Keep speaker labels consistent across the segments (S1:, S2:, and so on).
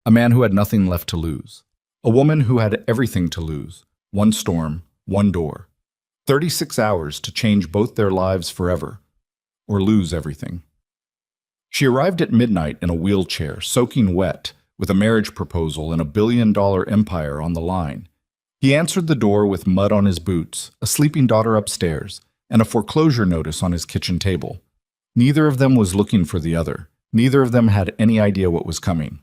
S1: A man who had nothing left to lose. A woman who had everything to lose. One storm, one door. 36 hours to change both their lives forever, or lose everything. She arrived at midnight in a wheelchair, soaking wet, with a marriage proposal and $1 billion empire on the line. He answered the door with mud on his boots, a sleeping daughter upstairs, and a foreclosure notice on his kitchen table. Neither of them was looking for the other. Neither of them had any idea what was coming.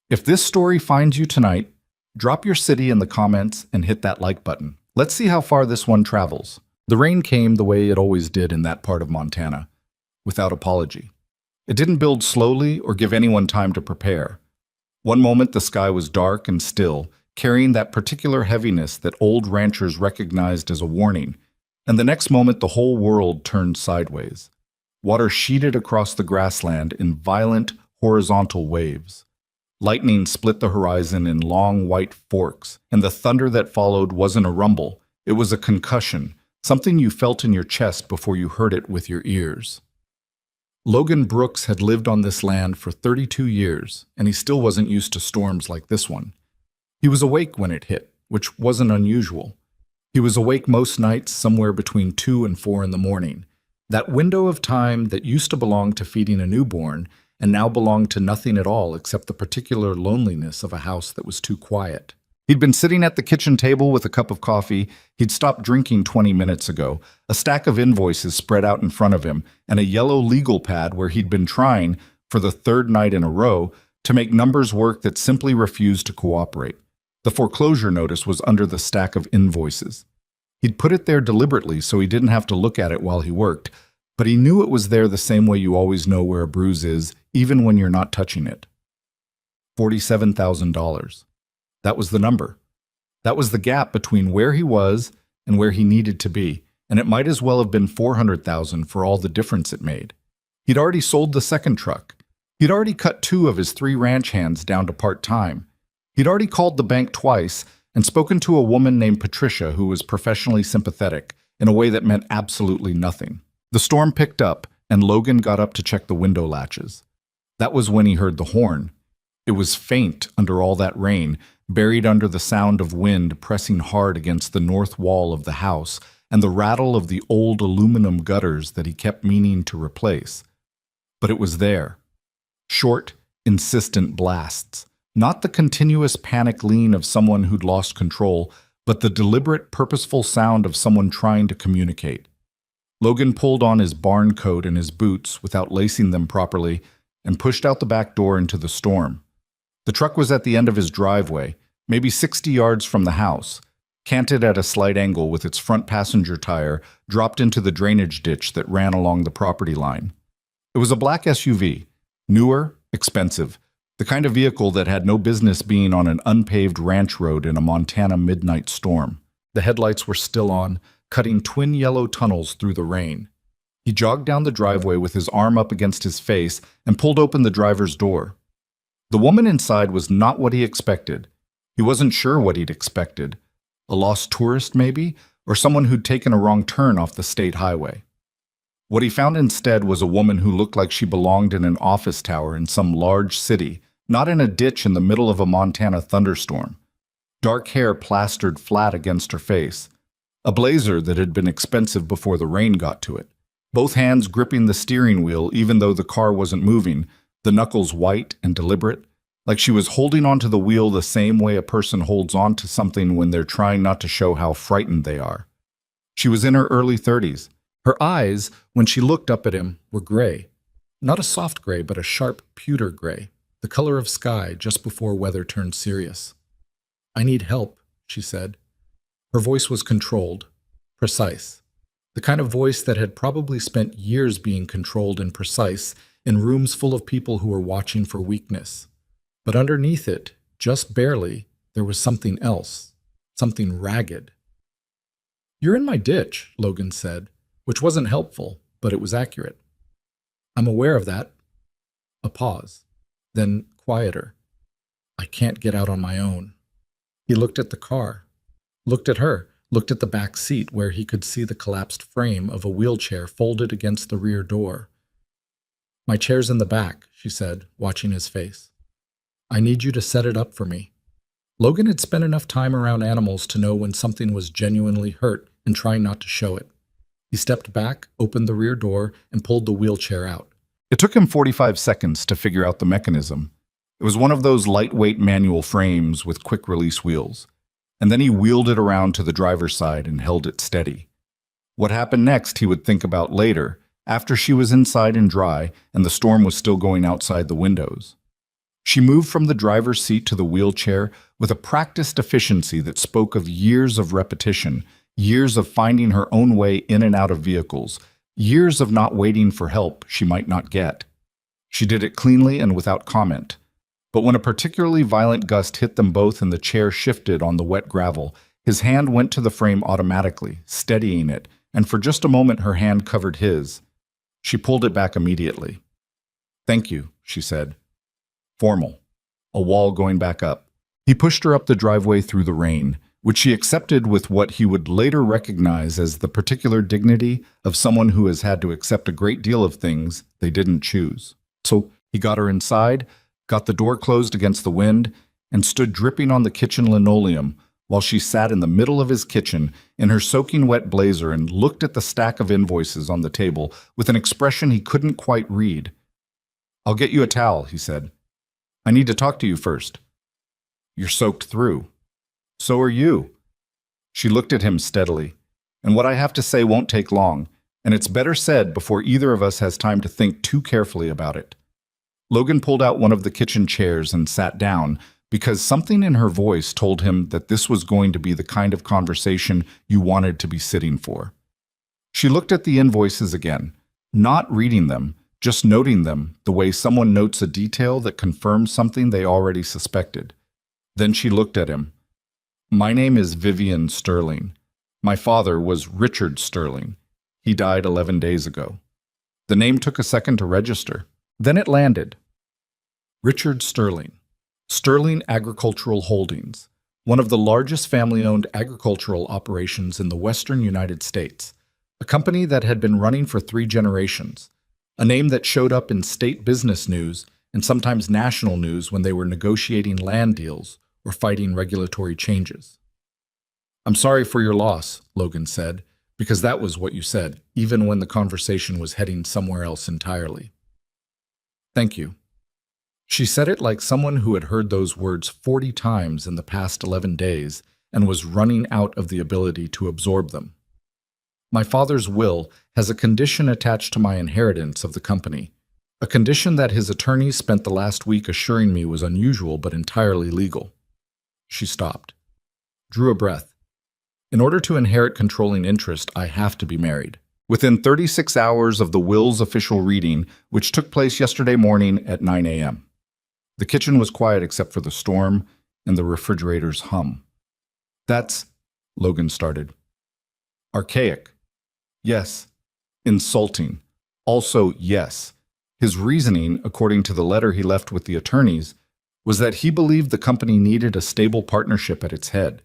S1: If this story finds you tonight, drop your city in the comments and hit that like button. Let's see how far this one travels. The rain came the way it always did in that part of Montana, without apology. It didn't build slowly or give anyone time to prepare. One moment the sky was dark and still, carrying that particular heaviness that old ranchers recognized as a warning, and the next moment the whole world turned sideways. Water sheeted across the grassland in violent, horizontal waves. Lightning split the horizon in long white forks, and the thunder that followed wasn't a rumble, it was a concussion, something you felt in your chest before you heard it with your ears. Logan Brooks had lived on this land for 32 years, and he still wasn't used to storms like this one. He was awake when it hit, which wasn't unusual. He was awake most nights somewhere between 2 and 4 in the morning. That window of time that used to belong to feeding a newborn and now belonged to nothing at all except the particular loneliness of a house that was too quiet. He'd been sitting at the kitchen table with a cup of coffee. He'd stopped drinking 20 minutes ago, a stack of invoices spread out in front of him, and a yellow legal pad where he'd been trying, for the third night in a row, to make numbers work that simply refused to cooperate. The foreclosure notice was under the stack of invoices. He'd put it there deliberately so he didn't have to look at it while he worked, but he knew it was there the same way you always know where a bruise is, even when you're not touching it. $47,000. That was the number. That was the gap between where he was and where he needed to be, and it might as well have been $400,000 for all the difference it made. He'd already sold the second truck. He'd already cut 2 of his 3 ranch hands down to part-time. He'd already called the bank twice and spoken to a woman named Patricia who was professionally sympathetic in a way that meant absolutely nothing. The storm picked up, and Logan got up to check the window latches. That was when he heard the horn. It was faint under all that rain, buried under the sound of wind pressing hard against the north wall of the house and the rattle of the old aluminum gutters that he kept meaning to replace. But it was there. Short, insistent blasts. Not the continuous panic lean of someone who'd lost control, but the deliberate, purposeful sound of someone trying to communicate. Logan pulled on his barn coat and his boots without lacing them properly and pushed out the back door into the storm. The truck was at the end of his driveway, maybe 60 yards from the house, canted at a slight angle with its front passenger tire dropped into the drainage ditch that ran along the property line. It was a black SUV, newer, expensive, the kind of vehicle that had no business being on an unpaved ranch road in a Montana midnight storm. The headlights were still on, cutting twin yellow tunnels through the rain. He jogged down the driveway with his arm up against his face and pulled open the driver's door. The woman inside was not what he expected. He wasn't sure what he'd expected. A lost tourist, maybe, or someone who'd taken a wrong turn off the state highway. What he found instead was a woman who looked like she belonged in an office tower in some large city, not in a ditch in the middle of a Montana thunderstorm. Dark hair plastered flat against her face. A blazer that had been expensive before the rain got to it. Both hands gripping the steering wheel even though the car wasn't moving, the knuckles white and deliberate, like she was holding onto the wheel the same way a person holds on to something when they're trying not to show how frightened they are. She was in her early 30s. Her eyes, when she looked up at him, were gray. Not a soft gray, but a sharp pewter gray, the color of sky just before weather turned serious. "I need help," she said. Her voice was controlled, precise. The kind of voice that had probably spent years being controlled and precise in rooms full of people who were watching for weakness. But underneath it, just barely, there was something else, something ragged. "You're in my ditch," Logan said, which wasn't helpful, but it was accurate. "I'm aware of that." A pause, then quieter. "I can't get out on my own." He looked at the car, looked at her, looked at the back seat where he could see the collapsed frame of a wheelchair folded against the rear door. "My chair's in the back," she said, watching his face. I need you to set it up for me. Logan had spent enough time around animals to know when something was genuinely hurt and trying not to show it. He stepped back, opened the rear door, and pulled the wheelchair out. It took him 45 seconds to figure out the mechanism. It was one of those lightweight manual frames with quick-release wheels. And then he wheeled it around to the driver's side and held it steady. What happened next he would think about later, after she was inside and dry and the storm was still going outside the windows. She moved from the driver's seat to the wheelchair with a practiced efficiency that spoke of years of repetition, years of finding her own way in and out of vehicles, years of not waiting for help she might not get. She did it cleanly and without comment. But when a particularly violent gust hit them both and the chair shifted on the wet gravel, his hand went to the frame automatically, steadying it, and for just a moment her hand covered his. She pulled it back immediately. "Thank you," she said. Formal. A wall going back up. He pushed her up the driveway through the rain, which she accepted with what he would later recognize as the particular dignity of someone who has had to accept a great deal of things they didn't choose. So he got her inside, got the door closed against the wind, and stood dripping on the kitchen linoleum while she sat in the middle of his kitchen in her soaking wet blazer and looked at the stack of invoices on the table with an expression he couldn't quite read. "I'll get you a towel," he said. "I need to talk to you first." "You're soaked through." "So are you." She looked at him steadily. "And what I have to say won't take long, and it's better said before either of us has time to think too carefully about it." Logan pulled out one of the kitchen chairs and sat down because something in her voice told him that this was going to be the kind of conversation you wanted to be sitting for. She looked at the invoices again, not reading them, just noting them the way someone notes a detail that confirms something they already suspected. Then she looked at him. "My name is Vivian Sterling. My father was Richard Sterling. He died 11 days ago." The name took a second to register. Then it landed. Richard Sterling. Sterling Agricultural Holdings, one of the largest family-owned agricultural operations in the western United States, a company that had been running for 3 generations, a name that showed up in state business news and sometimes national news when they were negotiating land deals or fighting regulatory changes. "I'm sorry for your loss," Logan said, because that was what you said, even when the conversation was heading somewhere else entirely. "Thank you." She said it like someone who had heard those words 40 times in the past 11 days and was running out of the ability to absorb them. "My father's will has a condition attached to my inheritance of the company, a condition that his attorneys spent the last week assuring me was unusual but entirely legal." She stopped, drew a breath. "In order to inherit controlling interest, I have to be married. Within 36 hours of the will's official reading, which took place yesterday morning at 9 a.m. The kitchen was quiet except for the storm and the refrigerator's hum. "That's," Logan started. "Archaic." "Yes." "Insulting." Also, yes. His reasoning, according to the letter he left with the attorneys, was that he believed the company needed a stable partnership at its head.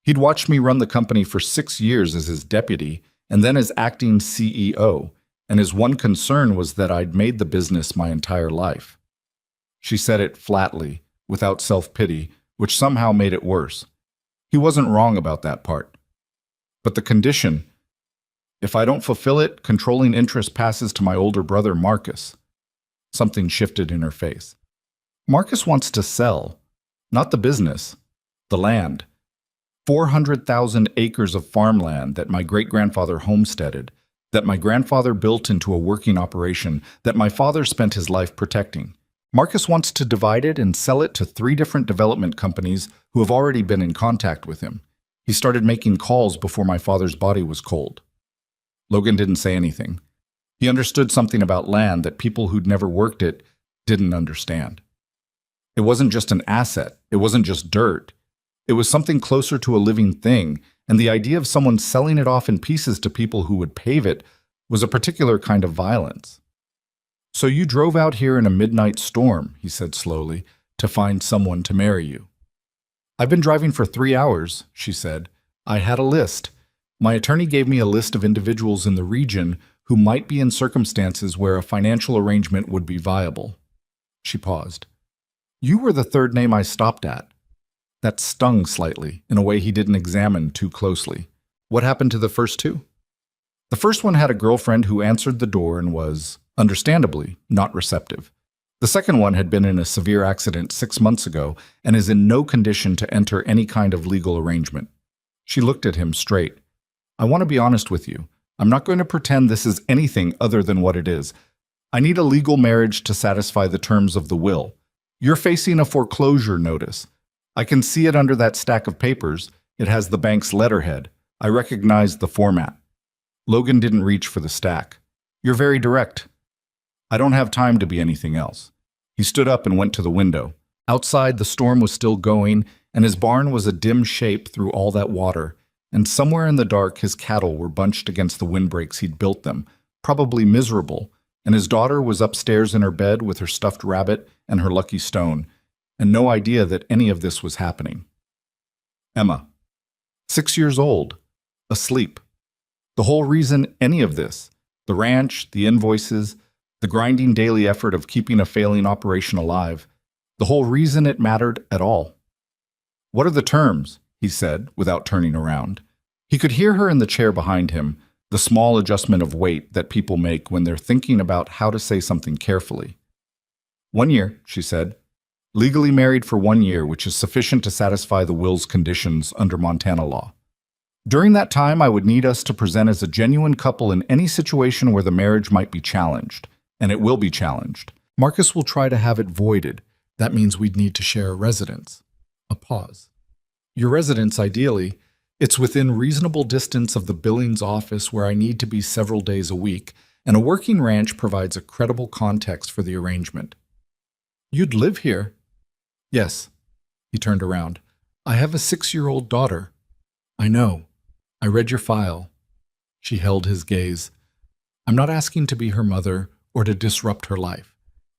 S1: He'd watched me run the company for 6 years as his deputy and then as acting CEO, and his one concern was that I'd made the business my entire life. She said it flatly, without self-pity, which somehow made it worse. He wasn't wrong about that part. But the condition, if I don't fulfill it, controlling interest passes to my older brother, Marcus. Something shifted in her face. Marcus wants to sell, not the business, the land. 400,000 acres of farmland that my great-grandfather homesteaded, that my grandfather built into a working operation, that my father spent his life protecting. Marcus wants to divide it and sell it to 3 different development companies who have already been in contact with him. He started making calls before my father's body was cold. Logan didn't say anything. He understood something about land that people who'd never worked it didn't understand. It wasn't just an asset. It wasn't just dirt. It was something closer to a living thing, and the idea of someone selling it off in pieces to people who would pave it was a particular kind of violence. "So you drove out here in a midnight storm," he said slowly, "to find someone to marry you." "I've been driving for 3 hours," she said. "I had a list. My attorney gave me a list of individuals in the region who might be in circumstances where a financial arrangement would be viable." She paused. You were the third name I stopped at. That stung slightly, in a way he didn't examine too closely. What happened to the first two? The first one had a girlfriend who answered the door and was, understandably, not receptive. The second one had been in a severe accident 6 months ago and is in no condition to enter any kind of legal arrangement. She looked at him straight. I want to be honest with you. I'm not going to pretend this is anything other than what it is. I need a legal marriage to satisfy the terms of the will. You're facing a foreclosure notice. I can see it under that stack of papers. It has the bank's letterhead. I recognize the format. Logan didn't reach for the stack. You're very direct. I don't have time to be anything else. He stood up and went to the window. Outside, the storm was still going, and his barn was a dim shape through all that water, and somewhere in the dark his cattle were bunched against the windbreaks he'd built them, probably miserable, and his daughter was upstairs in her bed with her stuffed rabbit and her lucky stone, and no idea that any of this was happening. Emma, 6 years old, asleep. The whole reason any of this, the ranch, the invoices, the grinding daily effort of keeping a failing operation alive, the whole reason it mattered at all. What are the terms? He said, without turning around. He could hear her in the chair behind him, the small adjustment of weight that people make when they're thinking about how to say something carefully. 1 year, she said. Legally married for 1 year, which is sufficient to satisfy the will's conditions under Montana law. During that time, I would need us to present as a genuine couple in any situation where the marriage might be challenged, and it will be challenged. Marcus will try to have it voided. That means we'd need to share a residence. A pause. Your residence, ideally, it's within reasonable distance of the Billings office where I need to be several days a week, and a working ranch provides a credible context for the arrangement. You'd live here? Yes. He turned around. I have a 6-year-old daughter. I know. I read your file. She held his gaze. I'm not asking to be her mother or to disrupt her life.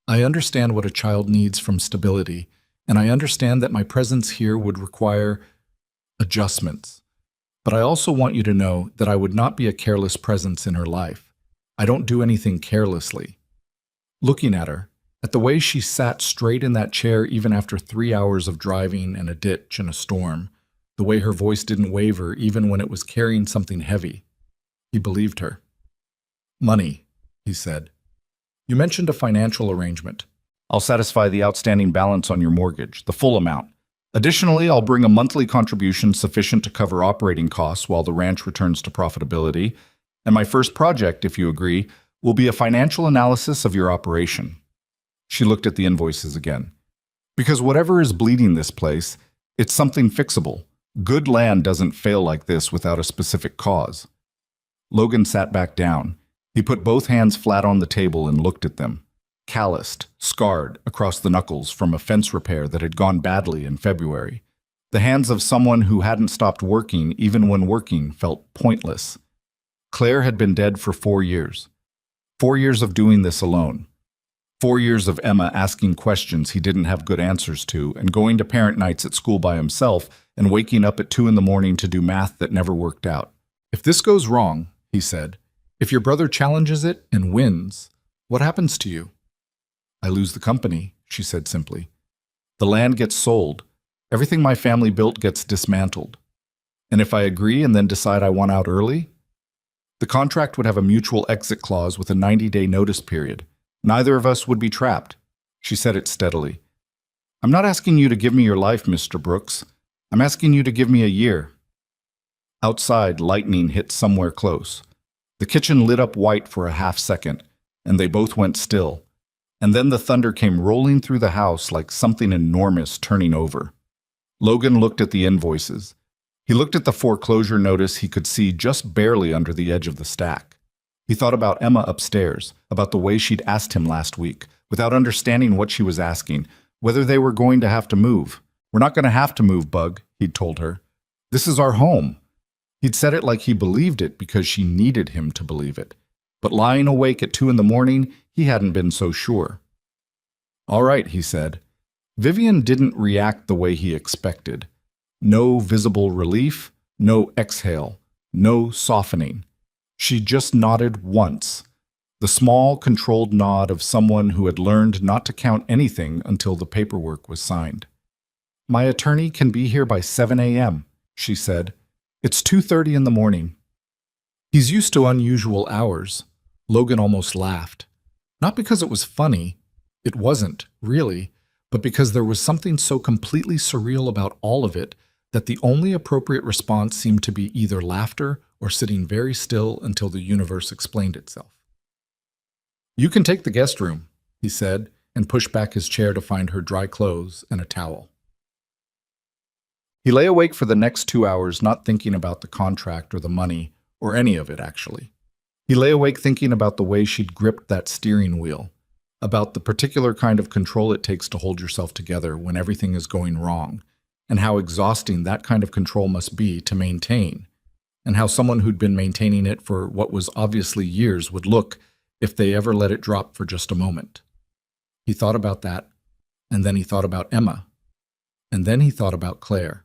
S1: I understand what a child needs from stability, and I understand that my presence here would require adjustments. But I also want you to know that I would not be a careless presence in her life. I don't do anything carelessly. Looking at her, at the way she sat straight in that chair even after 3 hours of driving and a ditch and a storm, the way her voice didn't waver even when it was carrying something heavy, he believed her. Money, he said. You mentioned a financial arrangement. I'll satisfy the outstanding balance on your mortgage, the full amount. Additionally, I'll bring a monthly contribution sufficient to cover operating costs while the ranch returns to profitability. And my first project, if you agree, will be a financial analysis of your operation. She looked at the invoices again. Because whatever is bleeding this place, it's something fixable. Good land doesn't fail like this without a specific cause. Logan sat back down. He put both hands flat on the table and looked at them. Calloused, scarred across the knuckles from a fence repair that had gone badly in February. The hands of someone who hadn't stopped working even when working felt pointless. Claire had been dead for 4 years. 4 years of doing this alone. 4 years of Emma asking questions he didn't have good answers to and going to parent nights at school by himself and waking up at 2 a.m. to do math that never worked out. If this goes wrong, he said, if your brother challenges it and wins, what happens to you? I lose the company, she said simply. The land gets sold. Everything my family built gets dismantled. And if I agree and then decide I want out early? The contract would have a mutual exit clause with a 90-day notice period. Neither of us would be trapped. She said it steadily. I'm not asking you to give me your life, Mr. Brooks. I'm asking you to give me a year. Outside, lightning hit somewhere close. The kitchen lit up white for a half second, and they both went still. And then the thunder came rolling through the house like something enormous turning over. Logan looked at the invoices. He looked at the foreclosure notice he could see just barely under the edge of the stack. He thought about Emma upstairs, about the way she'd asked him last week, without understanding what she was asking, whether they were going to have to move. We're not going to have to move, Bug, he'd told her. This is our home. He'd said it like he believed it because she needed him to believe it. But lying awake at 2 a.m, he hadn't been so sure. All right, he said. Vivian didn't react the way he expected. No visible relief, no exhale, no softening. She just nodded once. The the small, controlled nod of someone who had learned not to count anything until the paperwork was signed. "My attorney can be here by 7 a.m., she said. "It's 2:30 in the morning." "He's used to unusual hours." Logan almost laughed. Not because it was funny. It wasn't, really, but because there was something so completely surreal about all of it that the only appropriate response seemed to be either laughter or sitting very still until the universe explained itself. "You can take the guest room," he said, and pushed back his chair to find her dry clothes and a towel. He lay awake for the next 2 hours, not thinking about the contract or the money, or any of it, actually. He lay awake thinking about the way she'd gripped that steering wheel, about the particular kind of control it takes to hold yourself together when everything is going wrong, and how exhausting that kind of control must be to maintain, and how someone who'd been maintaining it for what was obviously years would look if they ever let it drop for just a moment. He thought about that, and then he thought about Emma, and then he thought about Claire.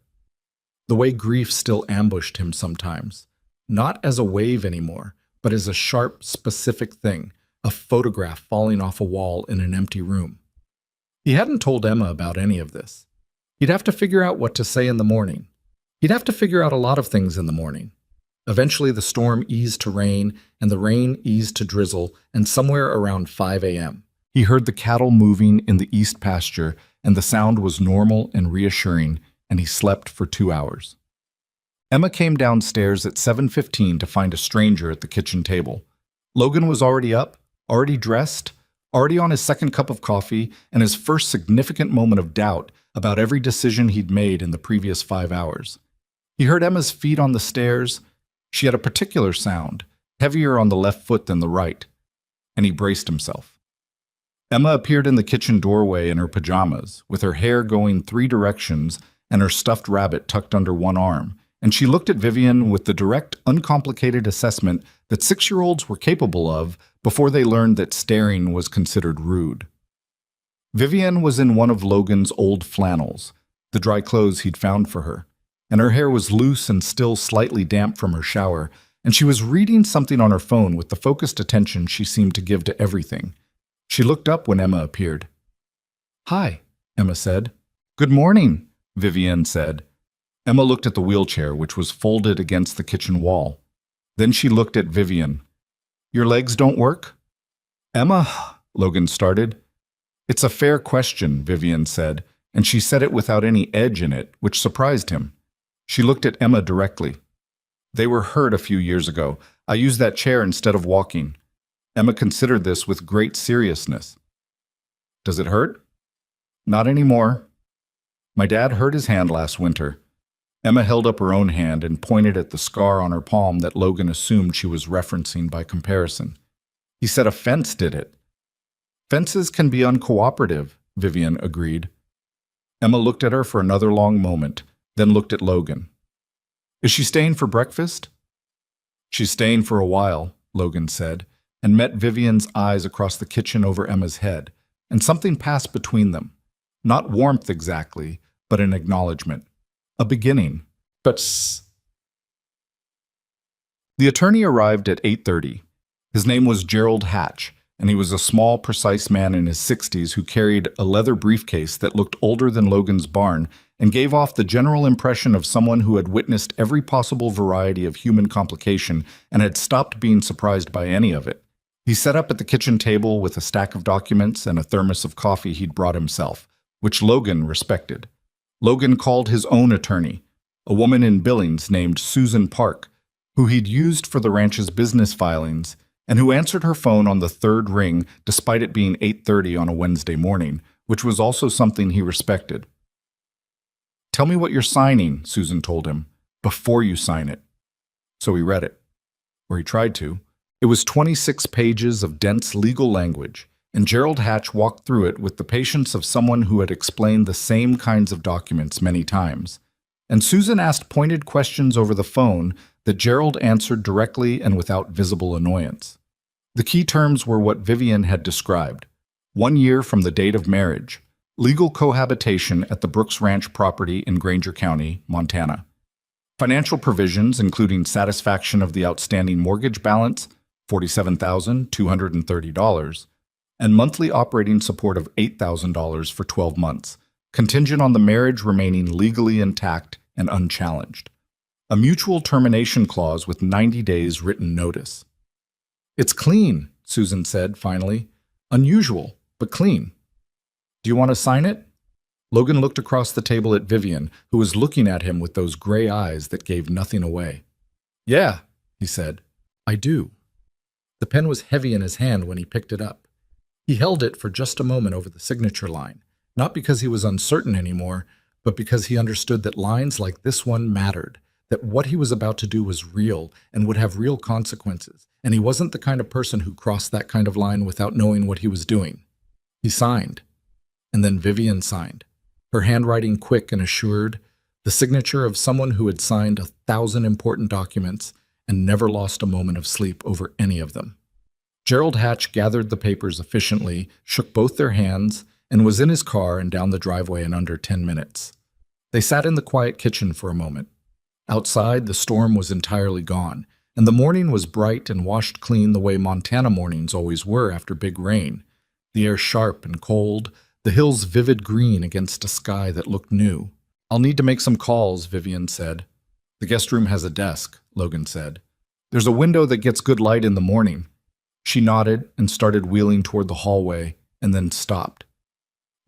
S1: The way grief still ambushed him sometimes, not as a wave anymore, but as a sharp, specific thing, a photograph falling off a wall in an empty room. He hadn't told Emma about any of this. He'd have to figure out what to say in the morning. He'd have to figure out a lot of things in the morning. Eventually the storm eased to rain, and the rain eased to drizzle, and somewhere around 5 a.m. he heard the cattle moving in the east pasture, and the sound was normal and reassuring, and he slept for 2 hours. Emma came downstairs at 7:15 to find a stranger at the kitchen table. Logan was already up, already dressed, already on his second cup of coffee, and his first significant moment of doubt about every decision he'd made in the previous 5 hours. He heard Emma's feet on the stairs. She had a particular sound, heavier on the left foot than the right, and he braced himself. Emma appeared in the kitchen doorway in her pajamas, with her hair going 3 directions and her stuffed rabbit tucked under one arm, and she looked at Vivian with the direct, uncomplicated assessment that 6-year-olds were capable of before they learned that staring was considered rude. Vivian was in one of Logan's old flannels, the dry clothes he'd found for her, and her hair was loose and still slightly damp from her shower, and she was reading something on her phone with the focused attention she seemed to give to everything. She looked up when Emma appeared. "Hi," Emma said. "Good morning," Vivian said. Emma looked at the wheelchair, which was folded against the kitchen wall. Then she looked at Vivian. "Your legs don't work?" "Emma," Logan started. "It's a fair question," Vivian said, and she said it without any edge in it, which surprised him. She looked at Emma directly. "They were hurt a few years ago. I used that chair instead of walking." Emma considered this with great seriousness. "Does it hurt?" "Not anymore. My dad hurt his hand last winter." Emma held up her own hand and pointed at the scar on her palm that Logan assumed she was referencing by comparison. "He said a fence did it." "Fences can be uncooperative," Vivian agreed. Emma looked at her for another long moment, then looked at Logan. "Is she staying for breakfast?" "She's staying for a while," Logan said, and met Vivian's eyes across the kitchen over Emma's head, and something passed between them. Not warmth exactly, but an acknowledgement. A beginning. But the attorney arrived at 8:30. His name was Gerald Hatch, and he was a small, precise man in his 60s who carried a leather briefcase that looked older than Logan's barn and gave off the general impression of someone who had witnessed every possible variety of human complication and had stopped being surprised by any of it. He sat up at the kitchen table with a stack of documents and a thermos of coffee he'd brought himself, which Logan respected. Logan called his own attorney, a woman in Billings named Susan Park, who he'd used for the ranch's business filings, and who answered her phone on the third ring despite it being 8:30 on a Wednesday morning, which was also something he respected. "Tell me what you're signing," Susan told him, "before you sign it." So he read it. Or he tried to. It was 26 pages of dense legal language, and Gerald Hatch walked through it with the patience of someone who had explained the same kinds of documents many times. And Susan asked pointed questions over the phone that Gerald answered directly and without visible annoyance. The key terms were what Vivian had described: 1 year from the date of marriage, legal cohabitation at the Brooks Ranch property in Granger County, Montana, financial provisions including satisfaction of the outstanding mortgage balance, $47,230, and monthly operating support of $8,000 for 12 months, contingent on the marriage remaining legally intact and unchallenged. A mutual termination clause with 90 days written notice. "It's clean," Susan said finally. "Unusual, but clean. Do you want to sign it?" Logan looked across the table at Vivian, who was looking at him with those gray eyes that gave nothing away. "Yeah," he said. "I do." The pen was heavy in his hand when he picked it up. He held it for just a moment over the signature line, not because he was uncertain anymore, but because he understood that lines like this one mattered, that what he was about to do was real and would have real consequences, and he wasn't the kind of person who crossed that kind of line without knowing what he was doing. He signed, and then Vivian signed, her handwriting quick and assured, the signature of someone who had signed 1,000 important documents and never lost a moment of sleep over any of them. Gerald Hatch gathered the papers efficiently, shook both their hands, and was in his car and down the driveway in under 10 minutes. They sat in the quiet kitchen for a moment. Outside, the storm was entirely gone, and the morning was bright and washed clean the way Montana mornings always were after big rain, the air sharp and cold, the hills vivid green against a sky that looked new. "I'll need to make some calls," Vivian said. "The guest room has a desk," Logan said. "There's a window that gets good light in the morning." She nodded and started wheeling toward the hallway, and then stopped.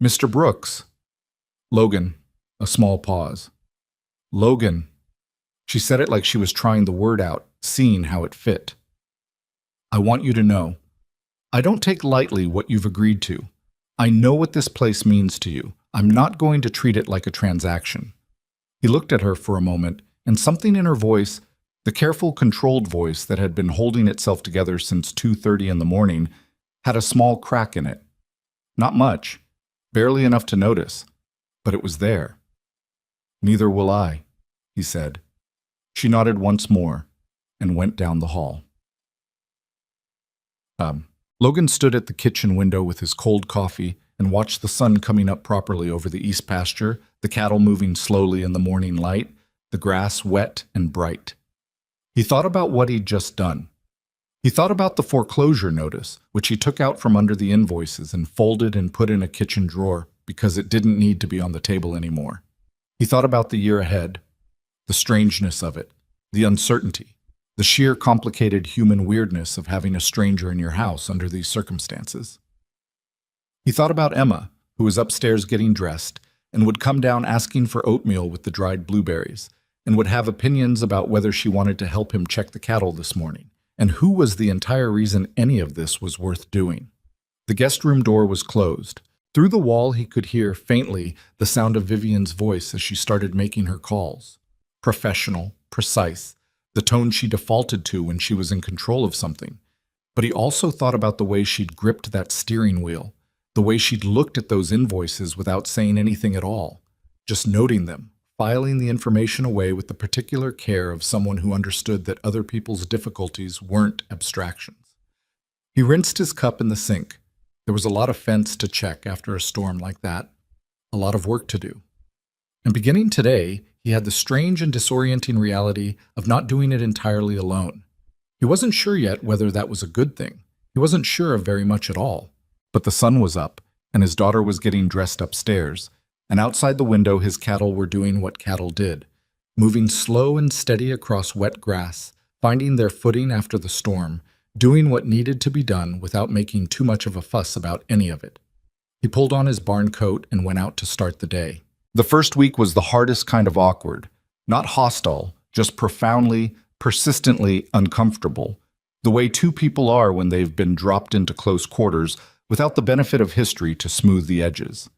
S1: "Mr. Brooks." "Logan." A small pause. "Logan." She said it like she was trying the word out, seeing how it fit. "I want you to know. I don't take lightly what you've agreed to. I know what this place means to you. I'm not going to treat it like a transaction." He looked at her for a moment, and something in her voice, the careful, controlled voice that had been holding itself together since 2:30 in the morning, had a small crack in it. Not much, barely enough to notice, but it was there. "Neither will I," he said. She nodded once more and went down the hall. Logan stood at the kitchen window with his cold coffee and watched the sun coming up properly over the east pasture, the cattle moving slowly in the morning light, the grass wet and bright. He thought about what he'd just done. He thought about the foreclosure notice, which he took out from under the invoices and folded and put in a kitchen drawer because it didn't need to be on the table anymore. He thought about the year ahead, the strangeness of it, the uncertainty, the sheer complicated human weirdness of having a stranger in your house under these circumstances. He thought about Emma, who was upstairs getting dressed, and would come down asking for oatmeal with the dried blueberries, and would have opinions about whether she wanted to help him check the cattle this morning, and who was the entire reason any of this was worth doing. The guest room door was closed. Through the wall he could hear, faintly, the sound of Vivian's voice as she started making her calls. Professional, precise, the tone she defaulted to when she was in control of something. But he also thought about the way she'd gripped that steering wheel, the way she'd looked at those invoices without saying anything at all, just noting them, filing the information away with the particular care of someone who understood that other people's difficulties weren't abstractions. He rinsed his cup in the sink. There was a lot of fence to check after a storm like that, a lot of work to do. And beginning today, he had the strange and disorienting reality of not doing it entirely alone. He wasn't sure yet whether that was a good thing. He wasn't sure of very much at all. But the sun was up, and his daughter was getting dressed upstairs, and outside the window his cattle were doing what cattle did, moving slow and steady across wet grass, finding their footing after the storm, doing what needed to be done without making too much of a fuss about any of it. He pulled on his barn coat and went out to start the day. The first week was the hardest kind of awkward, not hostile, just profoundly, persistently uncomfortable, the way two people are when they've been dropped into close quarters without the benefit of history to smooth the edges.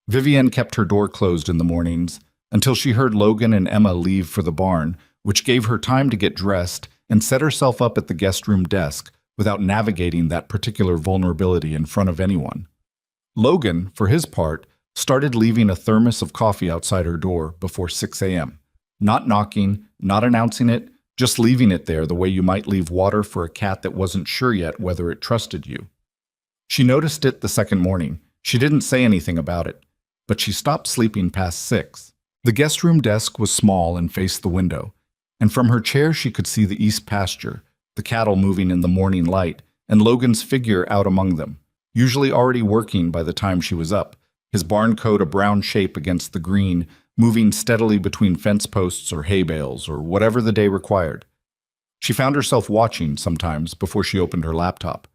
S1: Vivian kept her door closed in the mornings until she heard Logan and Emma leave for the barn, which gave her time to get dressed and set herself up at the guest room desk without navigating that particular vulnerability in front of anyone. Logan, for his part, started leaving a thermos of coffee outside her door before 6 a.m., not knocking, not announcing it, just leaving it there the way you might leave water for a cat that wasn't sure yet whether it trusted you. She noticed it the second morning. She didn't say anything about it, but she stopped sleeping past 6. The guest room desk was small and faced the window, and from her chair she could see the east pasture, the the cattle moving in the morning light, and Logan's figure out among them, usually already working by the time she was up, his barn coat a brown shape against the green, moving steadily between fence posts or hay bales or whatever the day required. She found herself watching sometimes before she opened her laptop.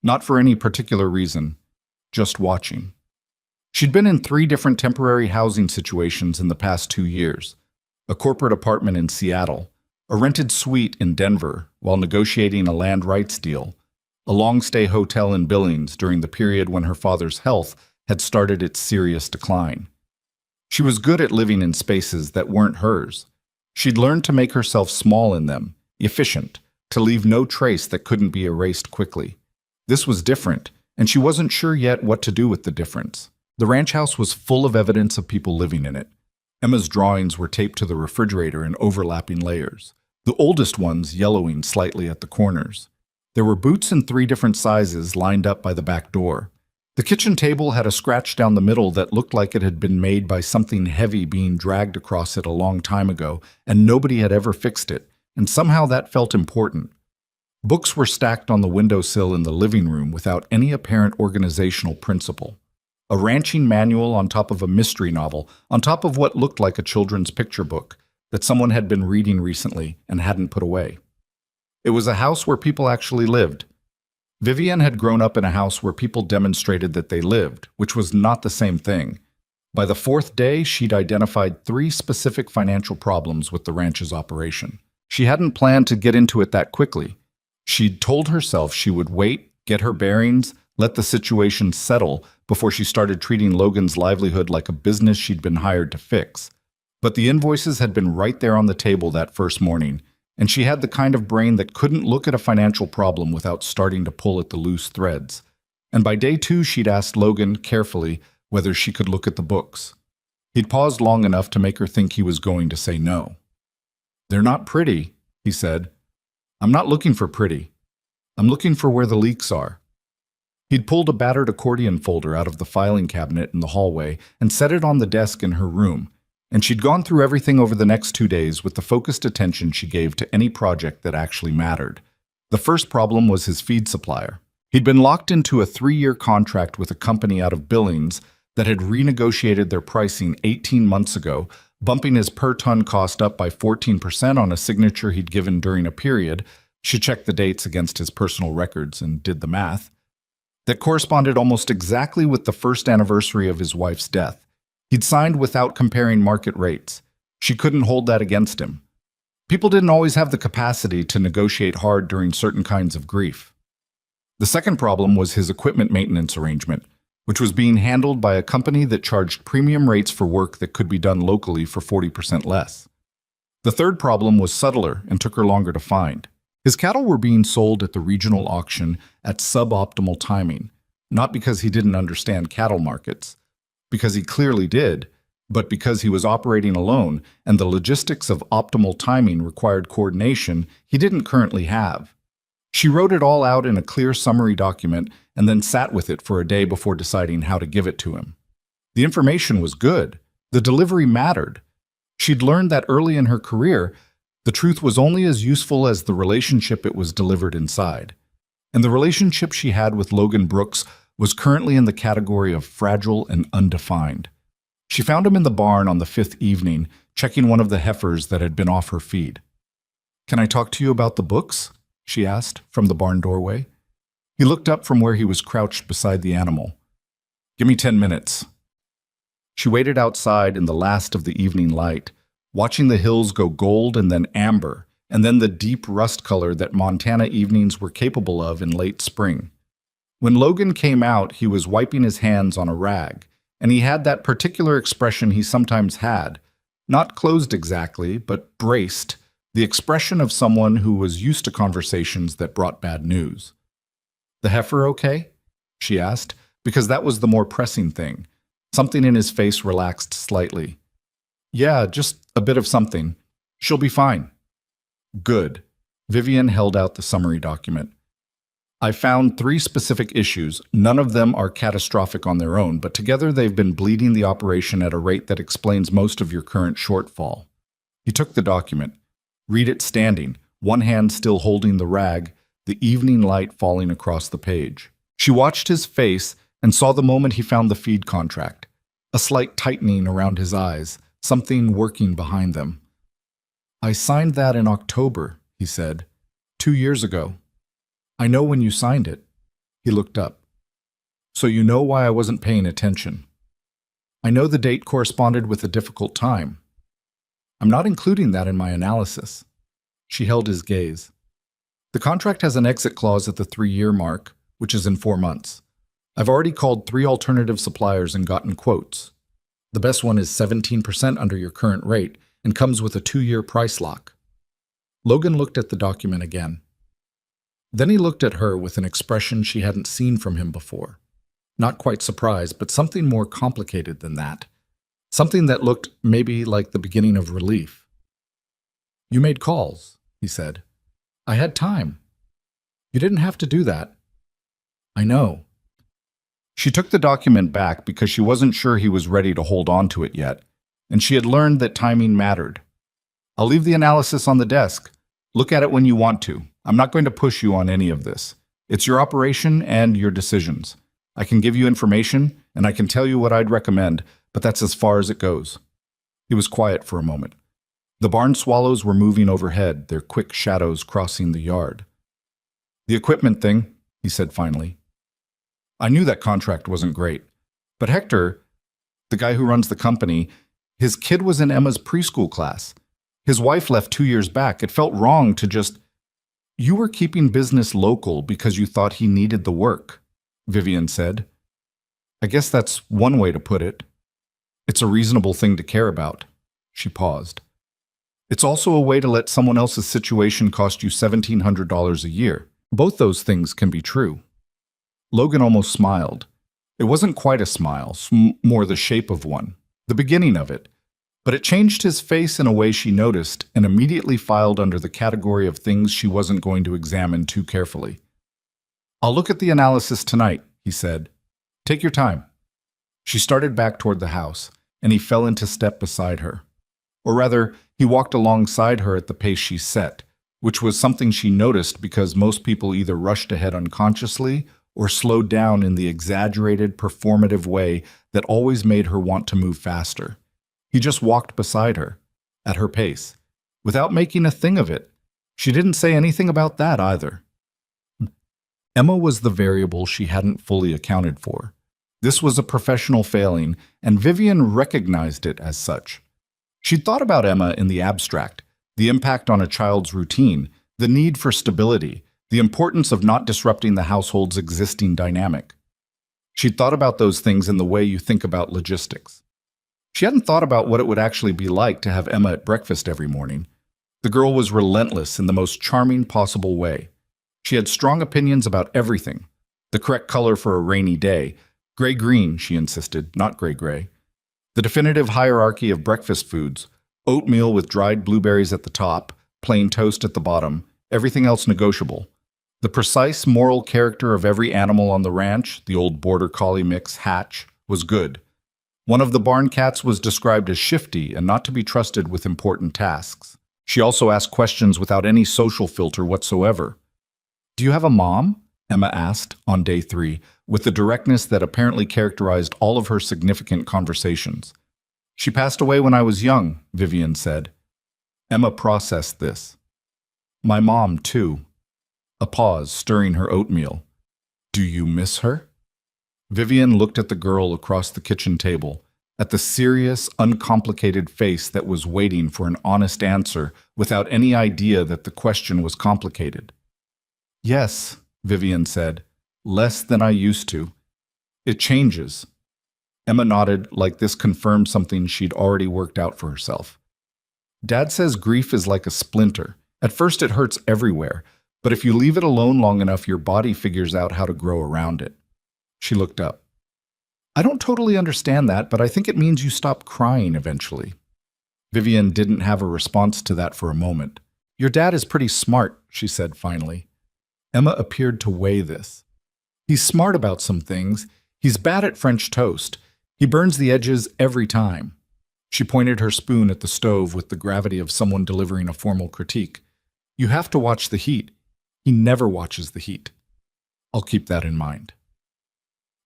S1: Not for any particular reason, just watching. She'd been in 3 different temporary housing situations in the past 2 years. A corporate apartment in Seattle, a rented suite in Denver while negotiating a land rights deal, a long-stay hotel in Billings during the period when her father's health had started its serious decline. She was good at living in spaces that weren't hers. She'd learned to make herself small in them, efficient, to leave no trace that couldn't be erased quickly. This was different, and she wasn't sure yet what to do with the difference. The ranch house was full of evidence of people living in it. Emma's drawings were taped to the refrigerator in overlapping layers, the oldest ones yellowing slightly at the corners. There were boots in 3 different sizes lined up by the back door. The kitchen table had a scratch down the middle that looked like it had been made by something heavy being dragged across it a long time ago, and nobody had ever fixed it, and somehow that felt important. Books were stacked on the windowsill in the living room without any apparent organizational principle. A ranching manual on top of a mystery novel, on top of what looked like a children's picture book that someone had been reading recently and hadn't put away. It was a house where people actually lived. Vivian had grown up in a house where people demonstrated that they lived, which was not the same thing. By the 4th day, she'd identified 3 specific financial problems with the ranch's operation. She hadn't planned to get into it that quickly. She'd told herself she would wait, get her bearings, let the situation settle before she started treating Logan's livelihood like a business she'd been hired to fix. But the invoices had been right there on the table that first morning, and she had the kind of brain that couldn't look at a financial problem without starting to pull at the loose threads. And by day 2, she'd asked Logan carefully whether she could look at the books. He'd paused long enough to make her think he was going to say no. "They're not pretty," he said. "I'm not looking for pretty. I'm looking for where the leaks are." He'd pulled a battered accordion folder out of the filing cabinet in the hallway and set it on the desk in her room, and she'd gone through everything over the next 2 days with the focused attention she gave to any project that actually mattered. The first problem was his feed supplier. He'd been locked into a 3-year contract with a company out of Billings that had renegotiated their pricing 18 months ago, bumping his per-ton cost up by 14% on a signature he'd given during a period. She checked the dates against his personal records and did the math. That corresponded almost exactly with the first anniversary of his wife's death. He'd signed without comparing market rates. She couldn't hold that against him. People didn't always have the capacity to negotiate hard during certain kinds of grief. The second problem was his equipment maintenance arrangement, which was being handled by a company that charged premium rates for work that could be done locally for 40% less. The third problem was subtler and took her longer to find. His cattle were being sold at the regional auction at suboptimal timing, not because he didn't understand cattle markets, because he clearly did, but because he was operating alone and the logistics of optimal timing required coordination he didn't currently have. She wrote it all out in a clear summary document and then sat with it for a day before deciding how to give it to him. The information was good. The delivery mattered. She'd learned that early in her career, the truth was only as useful as the relationship it was delivered inside. And the relationship she had with Logan Brooks was currently in the category of fragile and undefined. She found him in the barn on the 5th evening, checking one of the heifers that had been off her feed. "Can I talk to you about the books?" she asked from the barn doorway. He looked up from where he was crouched beside the animal. "Give me 10 minutes." She waited outside in the last of the evening light, watching the hills go gold and then amber, and then the deep rust color that Montana evenings were capable of in late spring. When Logan came out, he was wiping his hands on a rag, and he had that particular expression he sometimes had, not closed exactly, but braced, the expression of someone who was used to conversations that brought bad news. "The heifer okay?" she asked, because that was the more pressing thing. Something in his face relaxed slightly. "Yeah, just a bit of something. She'll be fine." "Good." Vivian held out the summary document. "I found 3 specific issues. None of them are catastrophic on their own, but together they've been bleeding the operation at a rate that explains most of your current shortfall." He took the document. "Read it standing. one hand still holding the rag, the evening light falling across the page. She watched his face and saw the moment he found the feed contract, a slight tightening around his eyes, something working behind them. "I signed that in October," he said, 2 years ago. "I know when you signed it." He looked up. "So you know why I wasn't paying attention." "I know the date corresponded with a difficult time. I'm not including that in my analysis." She held his gaze. "The contract has an exit clause at the 3-year mark, which is in 4 months. I've already called 3 alternative suppliers and gotten quotes. The best one is 17% under your current rate and comes with a 2-year price lock." Logan looked at the document again. Then he looked at her with an expression she hadn't seen from him before. Not quite surprised, but something more complicated than that. Something that looked maybe like the beginning of relief. "You made calls," he said. "I had time. You didn't have to do that." "I know." She took the document back because she wasn't sure he was ready to hold on to it yet, and she had learned that timing mattered. "I'll leave the analysis on the desk. Look at it when you want to. I'm not going to push you on any of this. It's your operation and your decisions. I can give you information, and I can tell you what I'd recommend, but that's as far as it goes." He was quiet for a moment. The barn swallows were moving overhead, their quick shadows crossing the yard. "The equipment thing," he said finally. "I knew that contract wasn't great. But Hector, the guy who runs the company, his kid was in Emma's preschool class. His wife left 2 years back. It felt wrong to just—" "You were keeping business local because you thought he needed the work," Vivian said. "I guess that's one way to put it. It's a reasonable thing to care about." She paused. "It's also a way to let someone else's situation cost you $1,700 a year. Both those things can be true." Logan almost smiled. It wasn't quite a smile, more the shape of one, the beginning of it. But it changed his face in a way she noticed and immediately filed under the category of things she wasn't going to examine too carefully. "I'll look at the analysis tonight," he said. "Take your time." She started back toward the house, and he fell into step beside her. Or rather, he walked alongside her at the pace she set, which was something she noticed because most people either rushed ahead unconsciously or slowed down in the exaggerated, performative way that always made her want to move faster. He just walked beside her, at her pace, without making a thing of it. She didn't say anything about that either. Emma was the variable she hadn't fully accounted for. This was a professional failing, and Vivian recognized it as such. She'd thought about Emma in the abstract, the impact on a child's routine, the need for stability, the importance of not disrupting the household's existing dynamic. She'd thought about those things in the way you think about logistics. She hadn't thought about what it would actually be like to have Emma at breakfast every morning. The girl was relentless in the most charming possible way. She had strong opinions about everything. The correct color for a rainy day. Gray-green, she insisted, not gray-gray. The definitive hierarchy of breakfast foods. Oatmeal with dried blueberries at the top, plain toast at the bottom, everything else negotiable. The precise moral character of every animal on the ranch, the old border collie mix Hatch, was good. One of the barn cats was described as shifty and not to be trusted with important tasks. She also asked questions without any social filter whatsoever. "Do you have a mom?" Emma asked on day 3, with the directness that apparently characterized all of her significant conversations. "She passed away when I was young," Vivian said. Emma processed this. "My mom, too." A pause, stirring her oatmeal. "Do you miss her?" Vivian looked at the girl across the kitchen table, at the serious, uncomplicated face that was waiting for an honest answer without any idea that the question was complicated. "Yes," Vivian said, "less than I used to. It changes." Emma nodded, like this confirmed something she'd already worked out for herself. "Dad says grief is like a splinter. At first it hurts everywhere, but if you leave it alone long enough, your body figures out how to grow around it." She looked up. "I don't totally understand that, but I think it means you stop crying eventually." Vivian didn't have a response to that for a moment. "Your dad is pretty smart," she said finally. Emma appeared to weigh this. "He's smart about some things. He's bad at French toast. He burns the edges every time." She pointed her spoon at the stove with the gravity of someone delivering a formal critique. You have to watch the heat. He never watches the heat. I'll keep that in mind.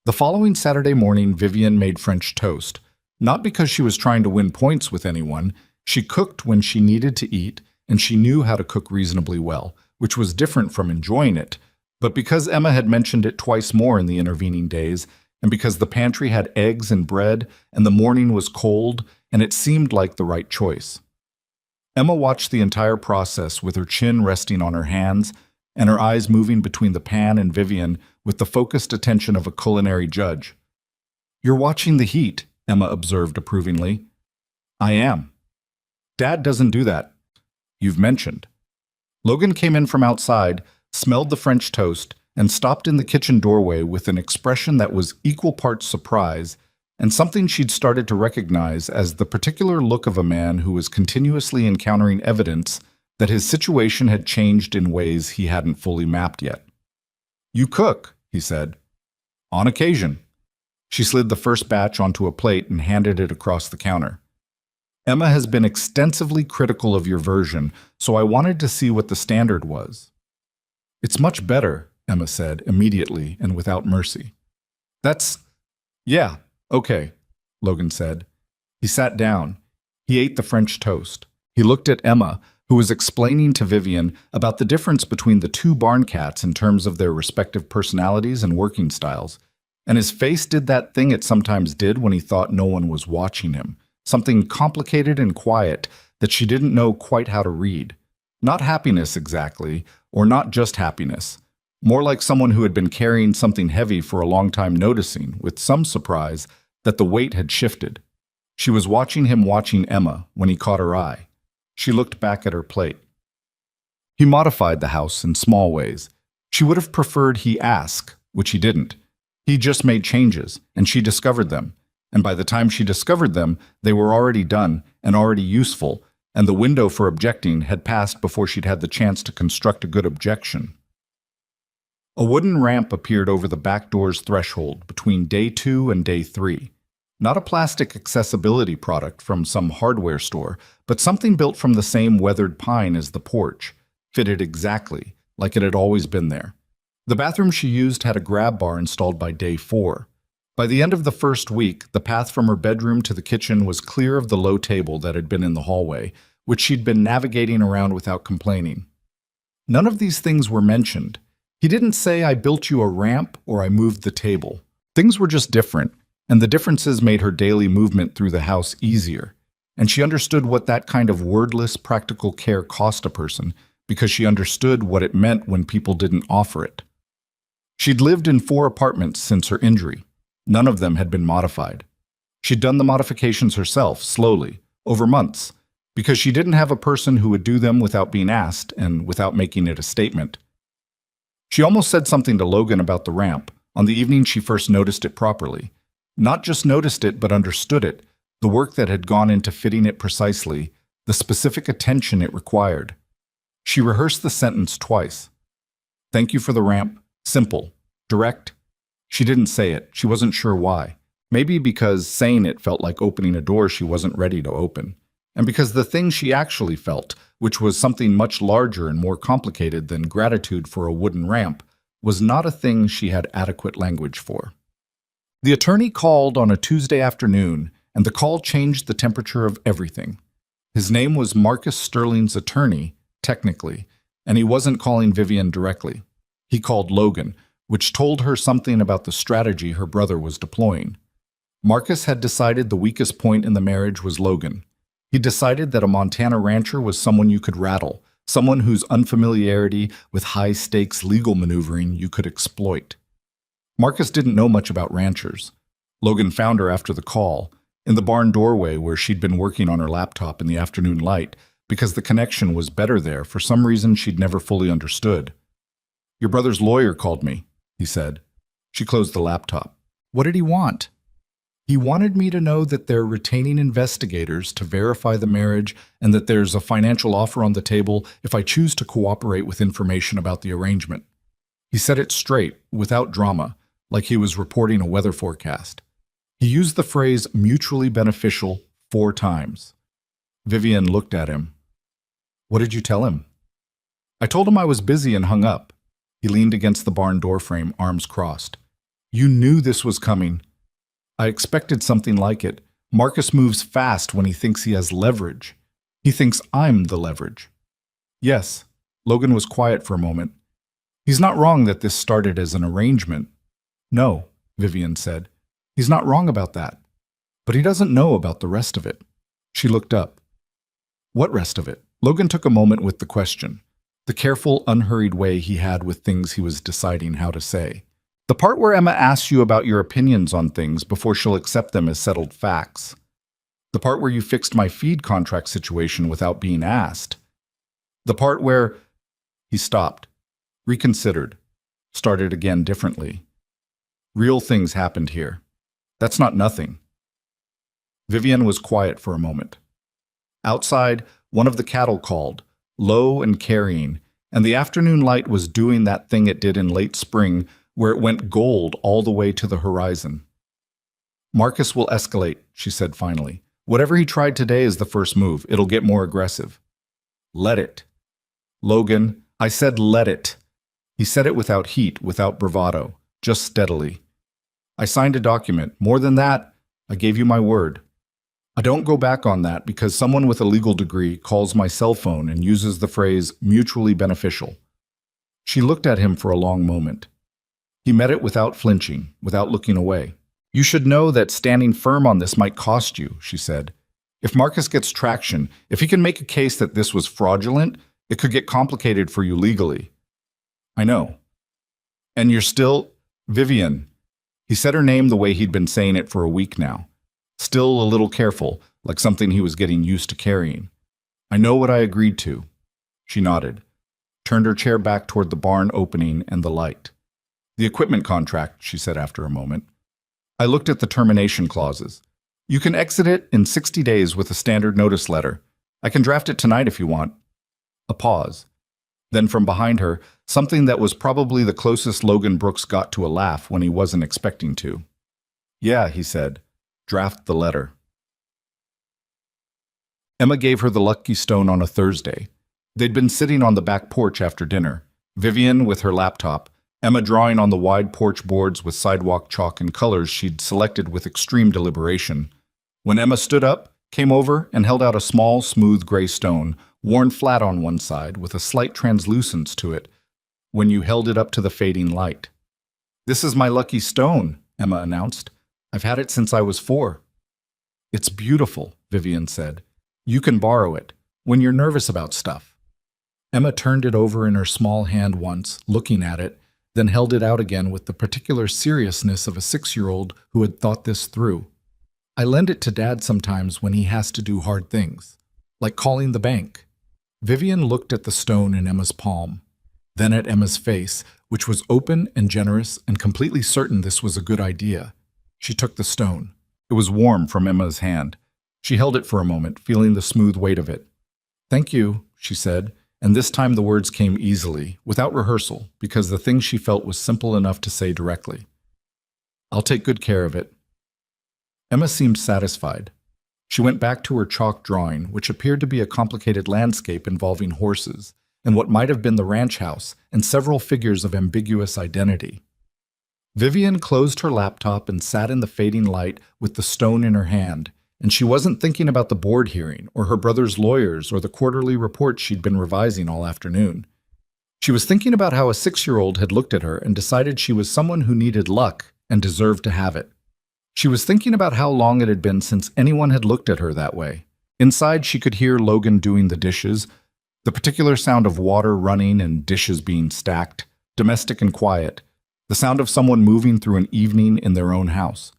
S1: The following Saturday morning, Vivian made French toast. Not because she was trying to win points with anyone. She cooked when she needed to eat, and she knew how to cook reasonably well, which was different from enjoying it. But because Emma had mentioned it twice more in the intervening days, and because the pantry had eggs and bread, and the morning was cold, and it seemed like the right choice. Emma watched the entire process with her chin resting on her hands, and her eyes moving between the pan and Vivian with the focused attention of a culinary judge. "You're watching the heat," Emma observed approvingly. "I am." "Dad doesn't do that." "You've mentioned." Logan came in from outside, smelled the French toast, and stopped in the kitchen doorway with an expression that was equal parts surprise and something she'd started to recognize as the particular look of a man who was continuously encountering evidence that his situation had changed in ways he hadn't fully mapped yet. "You cook," he said. "On occasion." She slid the first batch onto a plate and handed it across the counter. "Emma has been extensively critical of your version, so I wanted to see what the standard was." "It's much better," Emma said, immediately and without mercy. Yeah, okay," Logan said. He sat down. He ate the French toast. He looked at Emma, who was explaining to Vivian about the difference between the two barn cats in terms of their respective personalities and working styles. And his face did that thing it sometimes did when he thought no one was watching him, something complicated and quiet that she didn't know quite how to read. Not happiness exactly, or not just happiness. More like someone who had been carrying something heavy for a long time, noticing, with some surprise, that the weight had shifted. She was watching him watching Emma when he caught her eye. She looked back at her plate. He modified the house in small ways. She would have preferred he ask, which he didn't. He just made changes, and she discovered them. And by the time she discovered them, they were already done and already useful, and the window for objecting had passed before she'd had the chance to construct a good objection. A wooden ramp appeared over the back door's threshold between day 2 and day 3. Not a plastic accessibility product from some hardware store, but something built from the same weathered pine as the porch, fitted exactly, like it had always been there. The bathroom she used had a grab bar installed by day 4. By the end of the first week, the path from her bedroom to the kitchen was clear of the low table that had been in the hallway, which she'd been navigating around without complaining. None of these things were mentioned. He didn't say, "I built you a ramp" or "I moved the table." Things were just different, and the differences made her daily movement through the house easier. And she understood what that kind of wordless, practical care cost a person, because she understood what it meant when people didn't offer it. She'd lived in 4 apartments since her injury. None of them had been modified. She'd done the modifications herself, slowly, over months, because she didn't have a person who would do them without being asked and without making it a statement. She almost said something to Logan about the ramp on the evening she first noticed it properly. Not just noticed it, but understood it, the work that had gone into fitting it precisely, the specific attention it required. She rehearsed the sentence twice. "Thank you for the ramp. Simple. Direct." She didn't say it. She wasn't sure why. Maybe because saying it felt like opening a door she wasn't ready to open. And because the thing she actually felt, which was something much larger and more complicated than gratitude for a wooden ramp, was not a thing she had adequate language for. The attorney called on a Tuesday afternoon, and the call changed the temperature of everything. His name was Marcus Sterling's attorney, technically, and he wasn't calling Vivian directly. He called Logan, which told her something about the strategy her brother was deploying. Marcus had decided the weakest point in the marriage was Logan. He decided that a Montana rancher was someone you could rattle, someone whose unfamiliarity with high-stakes legal maneuvering you could exploit. Marcus didn't know much about ranchers. Logan found her after the call, in the barn doorway where she'd been working on her laptop in the afternoon light, because the connection was better there for some reason she'd never fully understood. "Your brother's lawyer called me," he said. She closed the laptop. "What did he want?" "He wanted me to know that they're retaining investigators to verify the marriage and that there's a financial offer on the table if I choose to cooperate with information about the arrangement." He said it straight, without drama, like he was reporting a weather forecast. He used the phrase "mutually beneficial" 4 times. Vivian looked at him. "What did you tell him?" I told him I was busy and hung up. He leaned against the barn doorframe, arms crossed. You knew this was coming. I expected something like it. Marcus moves fast when he thinks he has leverage. He thinks I'm the leverage. Yes, Logan was quiet for a moment. He's not wrong that this started as an arrangement. No, Vivian said. He's not wrong about that. But he doesn't know about the rest of it. She looked up. What rest of it? Logan took a moment with the question, the careful, unhurried way he had with things he was deciding how to say. The part where Emma asks you about your opinions on things before she'll accept them as settled facts. The part where you fixed my feed contract situation without being asked. The part where... He stopped, reconsidered, started again differently. Real things happened here. That's not nothing. Vivian was quiet for a moment. Outside, one of the cattle called, low and carrying, and the afternoon light was doing that thing it did in late spring where it went gold all the way to the horizon. Marcus will escalate, she said finally. Whatever he tried today is the first move. It'll get more aggressive. Let it. Logan, I said let it. He said it without heat, without bravado, just steadily. I signed a document. More than that, I gave you my word. I don't go back on that because someone with a legal degree calls my cell phone and uses the phrase mutually beneficial. She looked at him for a long moment. He met it without flinching, without looking away. You should know that standing firm on this might cost you, she said. If Marcus gets traction, if he can make a case that this was fraudulent, it could get complicated for you legally. I know. And you're still... Vivian. He said her name the way he'd been saying it for a week now. Still a little careful, like something he was getting used to carrying. I know what I agreed to. She nodded, turned her chair back toward the barn opening and the light. The equipment contract, she said after a moment. I looked at the termination clauses. You can exit it in 60 days with a standard notice letter. I can draft it tonight if you want. A pause. Then from behind her, something that was probably the closest Logan Brooks got to a laugh when he wasn't expecting to. Yeah, he said. Draft the letter. Emma gave her the lucky stone on a Thursday. They'd been sitting on the back porch after dinner. Vivian with her laptop, Emma drawing on the wide porch boards with sidewalk chalk and colors she'd selected with extreme deliberation. When Emma stood up, came over, and held out a small, smooth gray stone, worn flat on one side with a slight translucence to it when you held it up to the fading light. This is my lucky stone, Emma announced. I've had it since I was 4. It's beautiful, Vivian said. You can borrow it when you're nervous about stuff. Emma turned it over in her small hand once, looking at it, then held it out again with the particular seriousness of a 6-year-old who had thought this through. I lend it to Dad sometimes when he has to do hard things, like calling the bank. Vivian looked at the stone in Emma's palm, then at Emma's face, which was open and generous and completely certain this was a good idea. She took the stone. It was warm from Emma's hand. She held it for a moment, feeling the smooth weight of it. Thank you, she said, and this time the words came easily, without rehearsal, because the thing she felt was simple enough to say directly. I'll take good care of it. Emma seemed satisfied. She went back to her chalk drawing, which appeared to be a complicated landscape involving horses, and what might have been the ranch house, and several figures of ambiguous identity. Vivian closed her laptop and sat in the fading light with the stone in her hand, and she wasn't thinking about the board hearing, or her brother's lawyers, or the quarterly report she'd been revising all afternoon. She was thinking about how a 6-year-old had looked at her and decided she was someone who needed luck and deserved to have it. She was thinking about how long it had been since anyone had looked at her that way. Inside, she could hear Logan doing the dishes, the particular sound of water running and dishes being stacked, domestic and quiet, the sound of someone moving through an evening in their own house,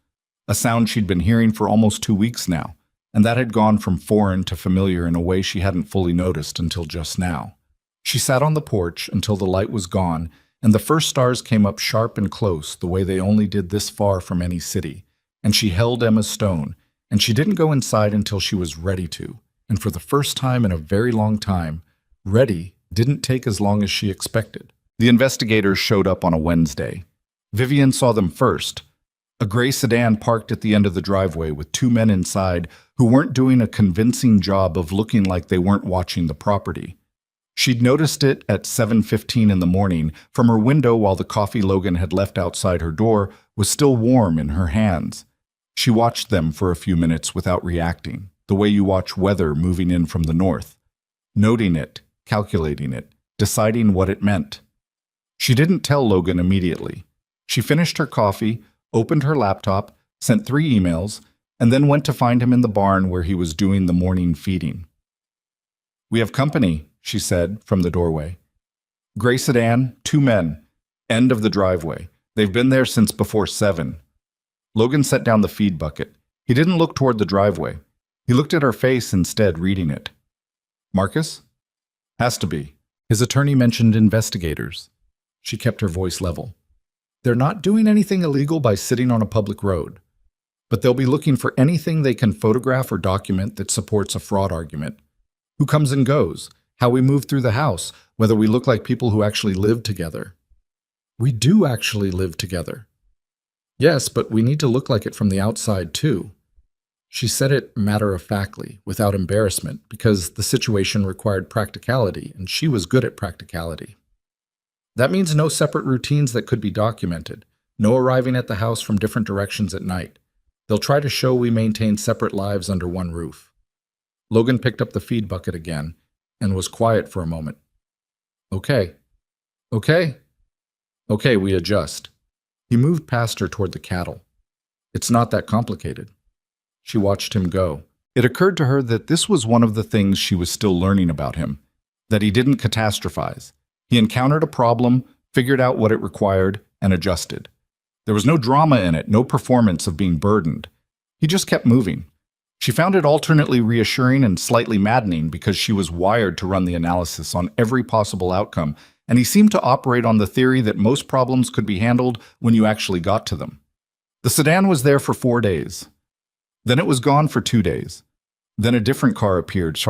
S1: a sound she'd been hearing for almost 2 weeks now, and that had gone from foreign to familiar in a way she hadn't fully noticed until just now. She sat on the porch until the light was gone, and the first stars came up sharp and close the way they only did this far from any city. And she held Emma's stone, and she didn't go inside until she was ready to. And for the first time in a very long time, ready didn't take as long as she expected. The investigators showed up on a Wednesday. Vivian saw them first. A gray sedan parked at the end of the driveway with 2 men inside who weren't doing a convincing job of looking like they weren't watching the property. She'd noticed it at 7:15 in the morning. From her window, while the coffee Logan had left outside her door was still warm in her hands. She watched them for a few minutes without reacting, the way you watch weather moving in from the north, noting it, calculating it, deciding what it meant. She didn't tell Logan immediately. She finished her coffee, opened her laptop, sent 3 emails, and then went to find him in the barn where he was doing the morning feeding. "We have company," she said from the doorway. "Gray sedan, 2 men. End of the driveway. They've been there since before 7. Logan set down the feed bucket. He didn't look toward the driveway. He looked at her face instead, reading it. "Marcus?" "Has to be." His attorney mentioned investigators. She kept her voice level. "They're not doing anything illegal by sitting on a public road, but they'll be looking for anything they can photograph or document that supports a fraud argument. Who comes and goes, how we move through the house, whether we look like people who actually live together." "We do actually live together." "Yes, but we need to look like it from the outside too." She said it matter-of-factly, without embarrassment, because the situation required practicality, and she was good at practicality. "That means no separate routines that could be documented, no arriving at the house from different directions at night. They'll try to show we maintain separate lives under one roof." Logan picked up the feed bucket again and was quiet for a moment. "Okay. Okay. Okay, we adjust." He moved past her toward the cattle. "It's not that complicated." She watched him go. It occurred to her that this was one of the things she was still learning about him, that he didn't catastrophize. He encountered a problem, figured out what it required, and adjusted. There was no drama in it, no performance of being burdened. He just kept moving. She found it alternately reassuring and slightly maddening because she was wired to run the analysis on every possible outcome, and he seemed to operate on the theory that most problems could be handled when you actually got to them. The sedan was there for 4 days. Then it was gone for 2 days. Then a different car appeared,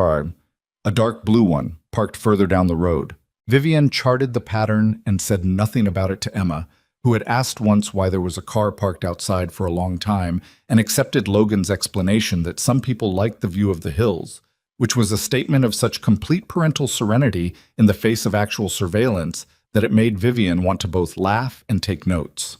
S1: a dark blue one, parked further down the road. Vivian charted the pattern and said nothing about it to Emma, who had asked once why there was a car parked outside for a long time, and accepted Logan's explanation that some people liked the view of the hills, which was a statement of such complete parental serenity in the face of actual surveillance that it made Vivian want to both laugh and take notes.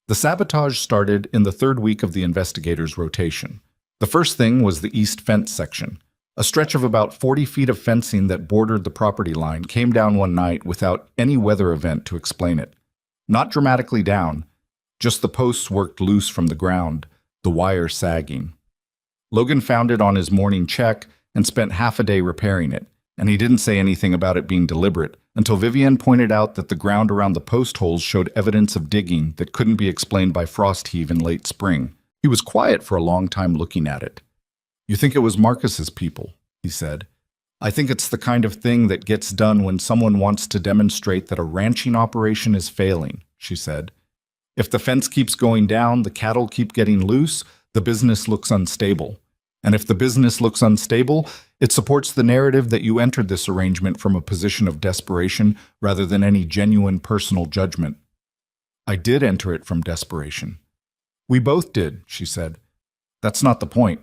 S1: The sabotage started in the 3rd week of the investigators' rotation. The first thing was the east fence section. A stretch of about 40 feet of fencing that bordered the property line came down one night without any weather event to explain it. Not dramatically down, just the posts worked loose from the ground, the wire sagging. Logan found it on his morning check and spent half a day repairing it, and he didn't say anything about it being deliberate until Vivian pointed out that the ground around the post holes showed evidence of digging that couldn't be explained by frost heave in late spring. He was quiet for a long time looking at it. "You think it was Marcus's people," he said. "I think it's the kind of thing that gets done when someone wants to demonstrate that a ranching operation is failing," she said. "If the fence keeps going down, the cattle keep getting loose, the business looks unstable. And if the business looks unstable, it supports the narrative that you entered this arrangement from a position of desperation rather than any genuine personal judgment." "I did enter it from desperation." "We both did," she said. "That's not the point.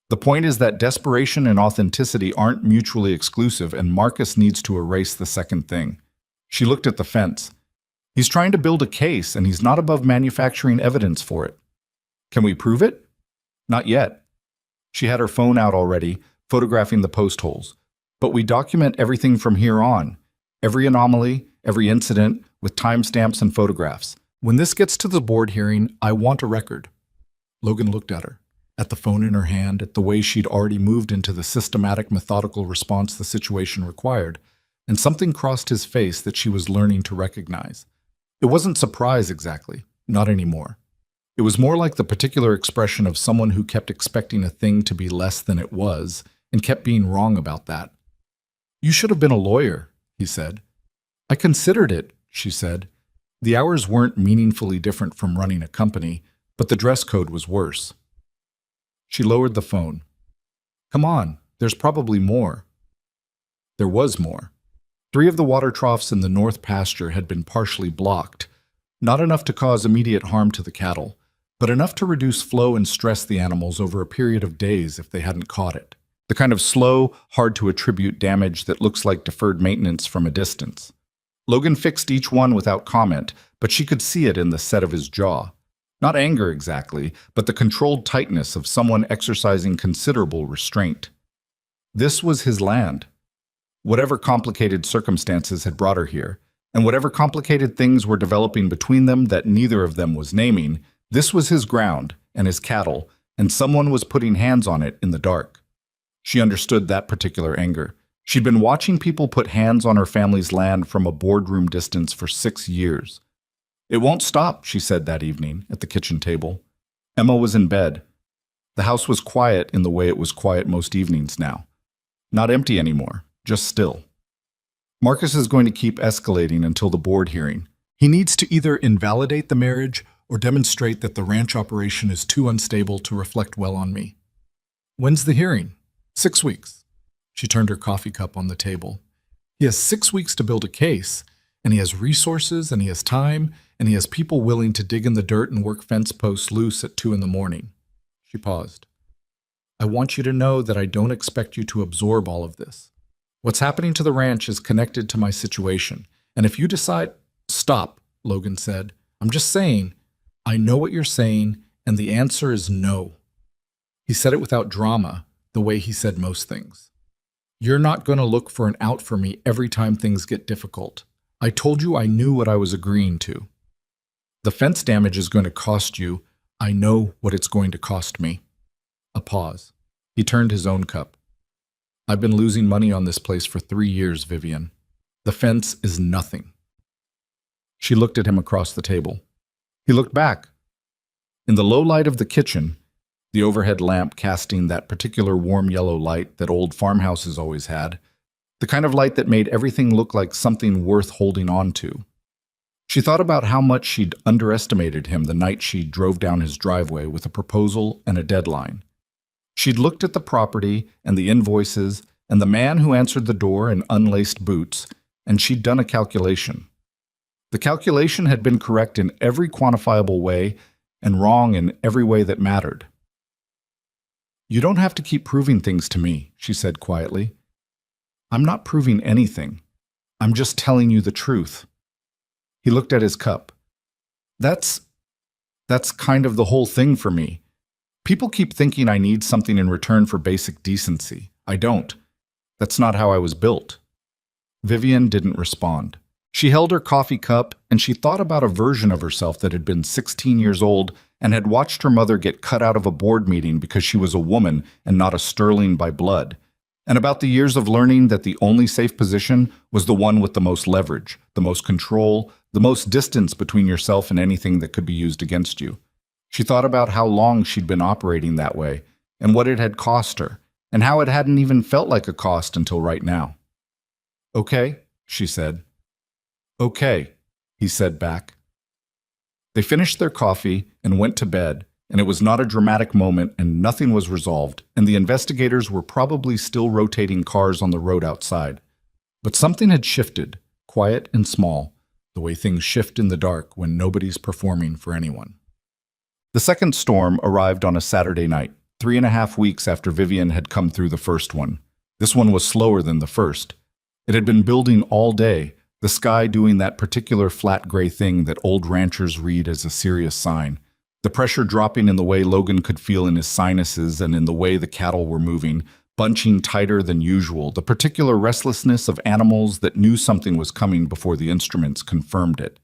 S1: The point is that desperation and authenticity aren't mutually exclusive, and Marcus needs to erase the second thing." She looked at the fence. "He's trying to build a case, and he's not above manufacturing evidence for it." "Can we prove it?" "Not yet." She had her phone out already, photographing the post holes. "But we document everything from here on. Every anomaly, every incident, with timestamps and photographs. When this gets to the board hearing, I want a record." Logan looked at her, at the phone in her hand, at the way she'd already moved into the systematic, methodical response the situation required, and something crossed his face that she was learning to recognize. It wasn't surprise exactly, not anymore. It was more like the particular expression of someone who kept expecting a thing to be less than it was, and kept being wrong about that. "You should have been a lawyer," he said. "I considered it," she said. The hours weren't meaningfully different from running a company, but the dress code was worse. She lowered the phone. "Come on, there's probably more." There was more. 3 of the water troughs in the north pasture had been partially blocked, not enough to cause immediate harm to the cattle, but enough to reduce flow and stress the animals over a period of days if they hadn't caught it. The kind of slow, hard-to-attribute damage that looks like deferred maintenance from a distance. Logan fixed each one without comment, but she could see it in the set of his jaw. Not anger exactly, but the controlled tightness of someone exercising considerable restraint. This was his land. Whatever complicated circumstances had brought her here, and whatever complicated things were developing between them that neither of them was naming, this was his ground and his cattle, and someone was putting hands on it in the dark. She understood that particular anger. She'd been watching people put hands on her family's land from a boardroom distance for 6 years. "It won't stop," she said that evening at the kitchen table. Emma was in bed. The house was quiet in the way it was quiet most evenings now. Not empty anymore, just still. Marcus is going to keep escalating until the board hearing. He needs to either invalidate the marriage or demonstrate that the ranch operation is too unstable to reflect well on me. "When's the hearing?" 6 weeks. She turned her coffee cup on the table. He has 6 weeks to build a case, and he has resources, and he has time, and he has people willing to dig in the dirt and work fence posts loose at 2 in the morning. She paused. "I want you to know that I don't expect you to absorb all of this. What's happening to the ranch is connected to my situation, and if you decide—" "Stop," Logan said. "I'm just saying, I know what you're saying, and the answer is no." He said it without drama, the way he said most things. "You're not going to look for an out for me every time things get difficult. I told you I knew what I was agreeing to. The fence damage is going to cost you. I know what it's going to cost me." A pause. He turned his own cup. "I've been losing money on this place for 3 years, Vivian. The fence is nothing." She looked at him across the table. He looked back. In the low light of the kitchen, the overhead lamp casting that particular warm yellow light that old farmhouses always had, the kind of light that made everything look like something worth holding on to. She thought about how much she'd underestimated him the night she drove down his driveway with a proposal and a deadline. She'd looked at the property and the invoices and the man who answered the door in unlaced boots, and she'd done a calculation. The calculation had been correct in every quantifiable way and wrong in every way that mattered. "You don't have to keep proving things to me," she said quietly. "I'm not proving anything. I'm just telling you the truth." He looked at his cup. That's kind of the whole thing for me. People keep thinking I need something in return for basic decency. I don't. That's not how I was built." Vivian didn't respond. She held her coffee cup, and she thought about a version of herself that had been 16 years old and had watched her mother get cut out of a board meeting because she was a woman and not a sterling by blood, and about the years of learning that the only safe position was the one with the most leverage, the most control, the most distance between yourself and anything that could be used against you. She thought about how long she'd been operating that way, and what it had cost her, and how it hadn't even felt like a cost until right now. "Okay," she said. "Okay," he said back. They finished their coffee and went to bed, and it was not a dramatic moment, and nothing was resolved, and the investigators were probably still rotating cars on the road outside. But something had shifted, quiet and small, the way things shift in the dark when nobody's performing for anyone. The second storm arrived on a Saturday night, 3.5 weeks after Vivian had come through the first one. This one was slower than the first. It had been building all day, the sky doing that particular flat gray thing that old ranchers read as a serious sign. The pressure dropping in the way Logan could feel in his sinuses and in the way the cattle were moving, bunching tighter than usual, the particular restlessness of animals that knew something was coming before the instruments confirmed it.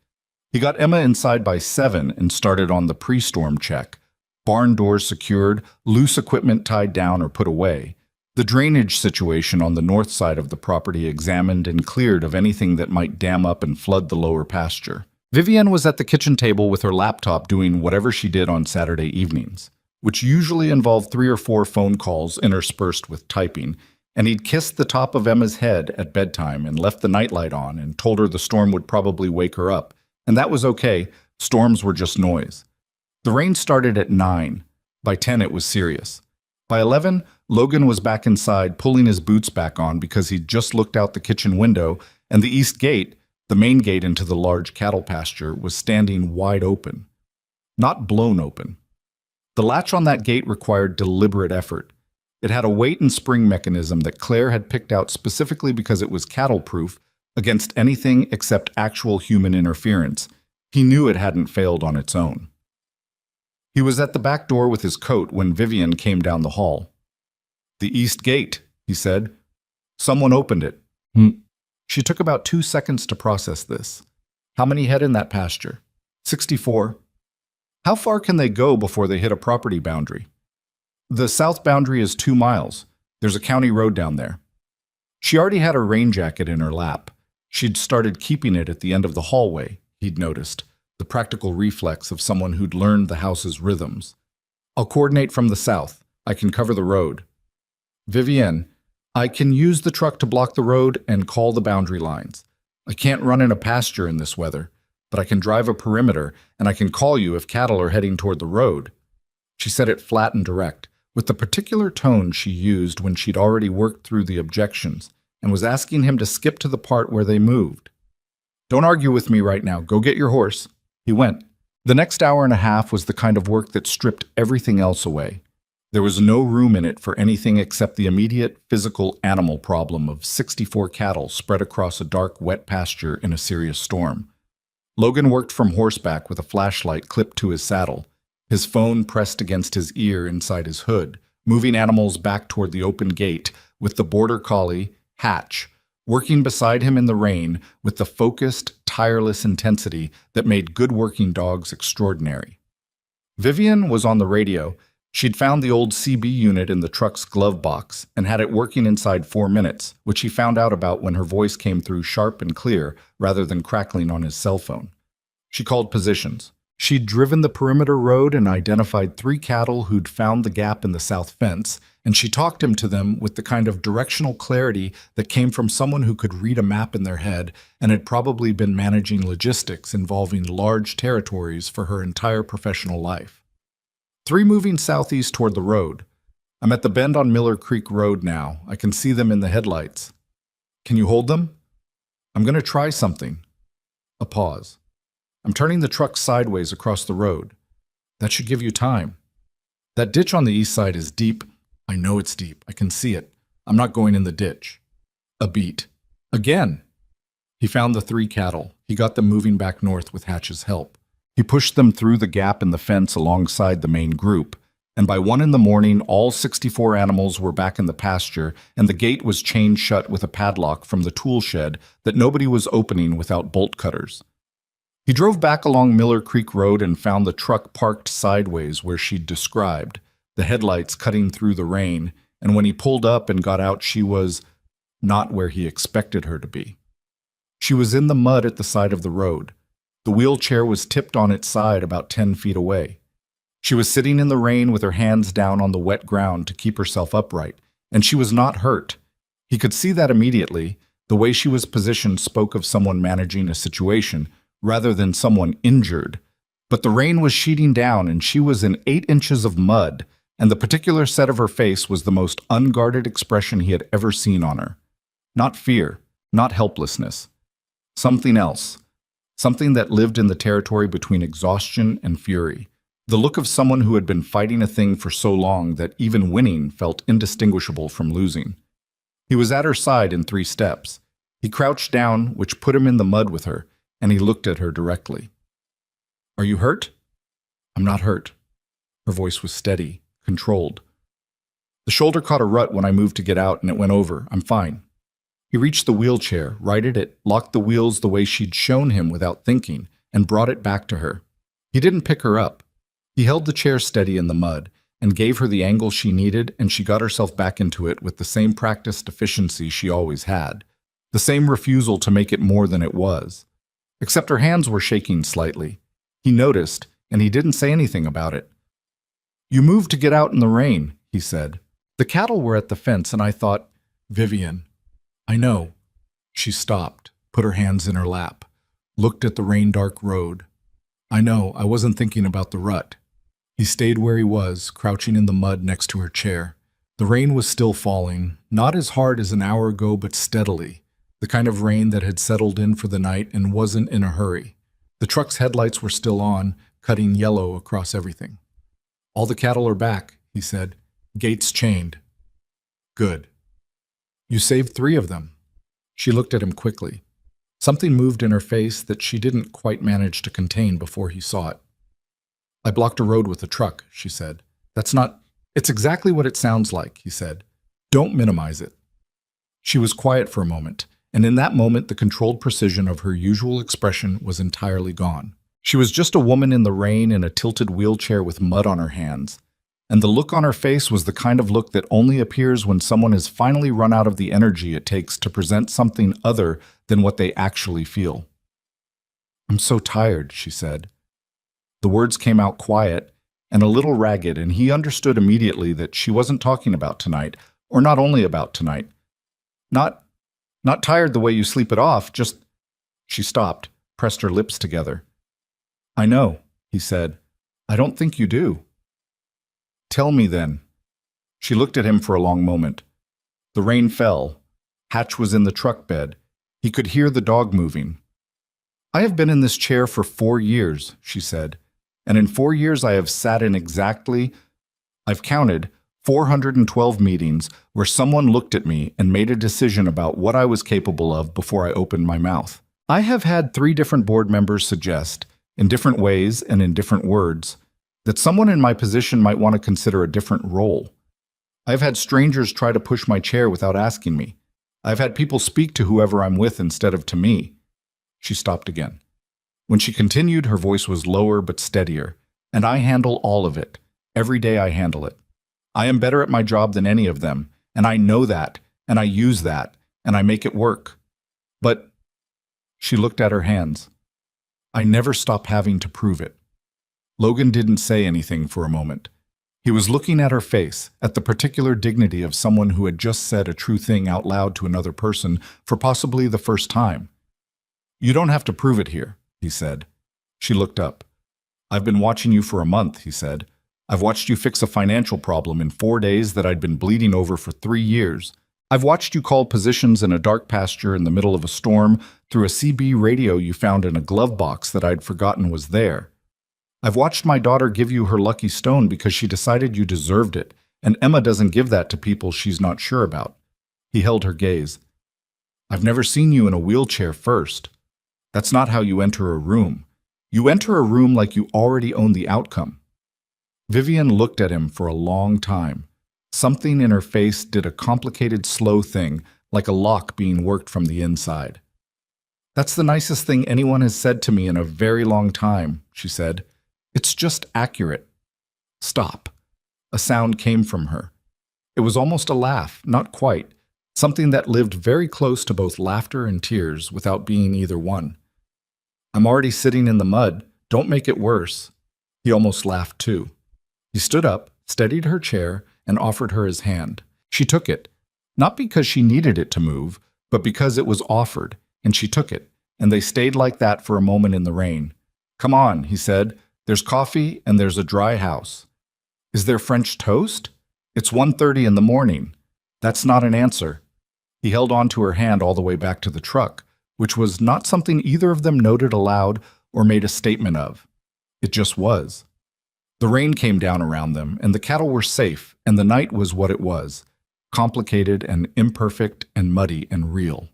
S1: He got Emma inside by 7 and started on the pre-storm check. Barn doors secured, loose equipment tied down or put away. The drainage situation on the north side of the property examined and cleared of anything that might dam up and flood the lower pasture. Vivian was at the kitchen table with her laptop doing whatever she did on Saturday evenings, which usually involved 3 or 4 phone calls interspersed with typing, and he'd kissed the top of Emma's head at bedtime and left the nightlight on and told her the storm would probably wake her up, and that was okay. Storms were just noise. The rain started at 9. By 10 it was serious. By 11, Logan was back inside pulling his boots back on because he'd just looked out the kitchen window, and the east gate, the main gate into the large cattle pasture, was standing wide open. Not blown open. The latch on that gate required deliberate effort. It had a weight and spring mechanism that Claire had picked out specifically because it was cattle-proof against anything except actual human interference. He knew it hadn't failed on its own. He was at the back door with his coat when Vivian came down the hall. "The east gate," he said. "Someone opened it." She took about 2 seconds to process this. "How many head in that pasture?" 64. "How far can they go before they hit a property boundary?" "The south boundary is 2 miles. There's a county road down there." She already had a rain jacket in her lap. She'd started keeping it at the end of the hallway, he'd noticed, the practical reflex of someone who'd learned the house's rhythms. "I'll coordinate from the south. I can cover the road." "Vivienne, I can use the truck to block the road and call the boundary lines. I can't run in a pasture in this weather, but I can drive a perimeter and I can call you if cattle are heading toward the road." She said it flat and direct, with the particular tone she used when she'd already worked through the objections and was asking him to skip to the part where they moved. "Don't argue with me right now. Go get your horse." He went. The next hour and a half was the kind of work that stripped everything else away. There was no room in it for anything except the immediate physical animal problem of 64 cattle spread across a dark, wet pasture in a serious storm. Logan worked from horseback with a flashlight clipped to his saddle, his phone pressed against his ear inside his hood, moving animals back toward the open gate with the border collie, Hatch, working beside him in the rain with the focused, tireless intensity that made good working dogs extraordinary. Vivian was on the radio. She'd found the old CB unit in the truck's glove box and had it working inside 4 minutes, which he found out about when her voice came through sharp and clear rather than crackling on his cell phone. She called positions. She'd driven the perimeter road and identified 3 cattle who'd found the gap in the south fence, and she talked him to them with the kind of directional clarity that came from someone who could read a map in their head and had probably been managing logistics involving large territories for her entire professional life. 3 moving southeast toward the road. I'm at the bend on Miller Creek Road now. I can see them in the headlights. Can you hold them? I'm going to try something. A pause. I'm turning the truck sideways across the road. That should give you time. That ditch on the east side is deep. I know it's deep. I can see it. I'm not going in the ditch. A beat. Again. He found the 3 cattle. He got them moving back north with Hatch's help. He pushed them through the gap in the fence alongside the main group, and by 1 in the morning, all 64 animals were back in the pasture, and the gate was chained shut with a padlock from the tool shed that nobody was opening without bolt cutters. He drove back along Miller Creek Road and found the truck parked sideways where she'd described, the headlights cutting through the rain, and when he pulled up and got out, she was not where he expected her to be. She was in the mud at the side of the road. The wheelchair was tipped on its side about 10 feet away. She was sitting in the rain with her hands down on the wet ground to keep herself upright, and she was not hurt. He could see that immediately. The way she was positioned spoke of someone managing a situation rather than someone injured. But the rain was sheeting down, and she was in 8 inches of mud, and the particular set of her face was the most unguarded expression he had ever seen on her. Not fear, not helplessness. Something else. Something that lived in the territory between exhaustion and fury. The look of someone who had been fighting a thing for so long that even winning felt indistinguishable from losing. He was at her side in 3 steps. He crouched down, which put him in the mud with her, and he looked at her directly. "Are you hurt?" "I'm not hurt." Her voice was steady, controlled. "The shoulder caught a rut when I moved to get out, and it went over. I'm fine." He reached the wheelchair, righted it, locked the wheels the way she'd shown him without thinking, and brought it back to her. He didn't pick her up. He held the chair steady in the mud and gave her the angle she needed, and she got herself back into it with the same practiced efficiency she always had, the same refusal to make it more than it was. Except her hands were shaking slightly. He noticed, and he didn't say anything about it. "You moved to get out in the rain," he said. "The cattle were at the fence, and I thought, Vivian, I know." She stopped, put her hands in her lap, looked at the rain-dark road. "I know, I wasn't thinking about the rut." He stayed where he was, crouching in the mud next to her chair. The rain was still falling, not as hard as an hour ago, but steadily, the kind of rain that had settled in for the night and wasn't in a hurry. The truck's headlights were still on, cutting yellow across everything. "All the cattle are back," he said. "Gates chained." Good. You saved 3 of them. She looked at him quickly. Something moved in her face that she didn't quite manage to contain before he saw it. I blocked a road with a truck, she said. That's not... It's exactly what it sounds like, he said. Don't minimize it. She was quiet for a moment, and in that moment the controlled precision of her usual expression was entirely gone. She was just a woman in the rain in a tilted wheelchair with mud on her hands, and the look on her face was the kind of look that only appears when someone has finally run out of the energy it takes to present something other than what they actually feel. I'm so tired, she said. The words came out quiet and a little ragged, and he understood immediately that she wasn't talking about tonight, or not only about tonight. Not tired the way you sleep it off, just... She stopped, pressed her lips together. I know, he said. I don't think you do. Tell me then. She looked at him for a long moment. The rain fell. Hatch was in the truck bed. He could hear the dog moving. I have been in this chair for 4 years, she said, and in 4 years I have sat in exactly, I've counted, 412 meetings where someone looked at me and made a decision about what I was capable of before I opened my mouth. I have had 3 different board members suggest, in different ways and in different words, that someone in my position might want to consider a different role. I've had strangers try to push my chair without asking me. I've had people speak to whoever I'm with instead of to me. She stopped again. When she continued, her voice was lower but steadier. And I handle all of it. Every day I handle it. I am better at my job than any of them, and I know that, and I use that, and I make it work. But... She looked at her hands. I never stop having to prove it. Logan didn't say anything for a moment. He was looking at her face, at the particular dignity of someone who had just said a true thing out loud to another person for possibly the first time. You don't have to prove it here, he said. She looked up. I've been watching you for a month, he said. I've watched you fix a financial problem in 4 days that I'd been bleeding over for 3 years. I've watched you call positions in a dark pasture in the middle of a storm through a CB radio you found in a glove box that I'd forgotten was there. I've watched my daughter give you her lucky stone because she decided you deserved it, and Emma doesn't give that to people she's not sure about. He held her gaze. I've never seen you in a wheelchair first. That's not how you enter a room. You enter a room like you already own the outcome. Vivian looked at him for a long time. Something in her face did a complicated, slow thing, like a lock being worked from the inside. That's the nicest thing anyone has said to me in a very long time, she said. It's just accurate. Stop. A sound came from her. It was almost a laugh, not quite, something that lived very close to both laughter and tears without being either one. I'm already sitting in the mud. Don't make it worse. He almost laughed too. He stood up, steadied her chair, and offered her his hand. She took it, not because she needed it to move, but because it was offered, and she took it, and they stayed like that for a moment in the rain. Come on, he said. There's coffee and there's a dry house. Is there French toast? It's 1:30 in the morning. That's not an answer. He held on to her hand all the way back to the truck, which was not something either of them noted aloud or made a statement of. It just was. The rain came down around them, and the cattle were safe, and the night was what it was, complicated and imperfect and muddy and real.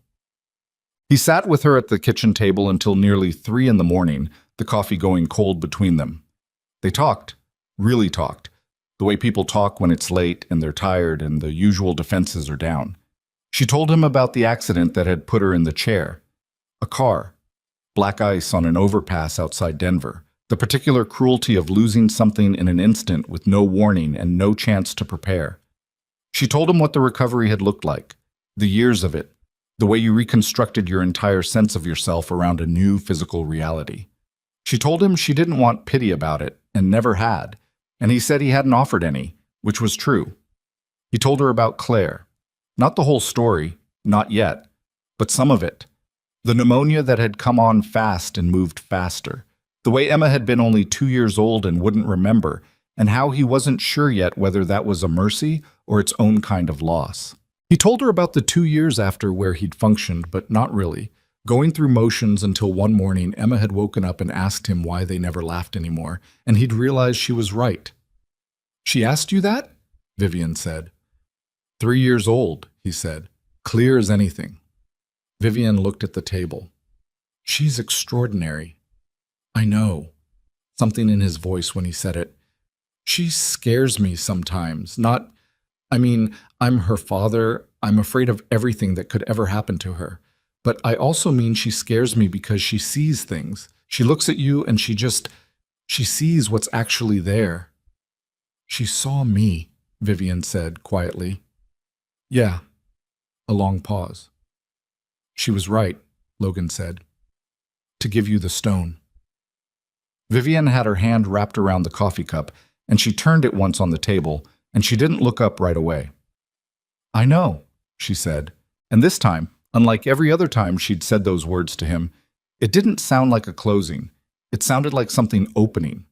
S1: He sat with her at the kitchen table until nearly 3 in the morning, the coffee going cold between them. They talked, really talked, the way people talk when it's late and they're tired and the usual defenses are down. She told him about the accident that had put her in the chair. A car, black ice on an overpass outside Denver, the particular cruelty of losing something in an instant with no warning and no chance to prepare. She told him what the recovery had looked like, the years of it, the way you reconstructed your entire sense of yourself around a new physical reality. She told him she didn't want pity about it, and never had, and he said he hadn't offered any, which was true. He told her about Claire. Not the whole story, not yet, but some of it. The pneumonia that had come on fast and moved faster. The way Emma had been only 2 years old and wouldn't remember, and how he wasn't sure yet whether that was a mercy or its own kind of loss. He told her about the 2 years after where he'd functioned, but not really, going through motions until one morning Emma had woken up and asked him why they never laughed anymore, and he'd realized she was right. She asked you that? Vivian said. 3 years old, he said, clear as anything. Vivian looked at the table. She's extraordinary. I know. Something in his voice when he said it. She scares me sometimes. I'm her father. I'm afraid of everything that could ever happen to her. But I also mean she scares me because she sees things. She looks at you and she sees what's actually there. She saw me, Vivian said quietly. Yeah. A long pause. She was right, Logan said. To give you the stone. Vivian had her hand wrapped around the coffee cup, and she turned it once on the table, and she didn't look up right away. I know, she said, and this time, unlike every other time she'd said those words to him, it didn't sound like a closing. It sounded like something opening.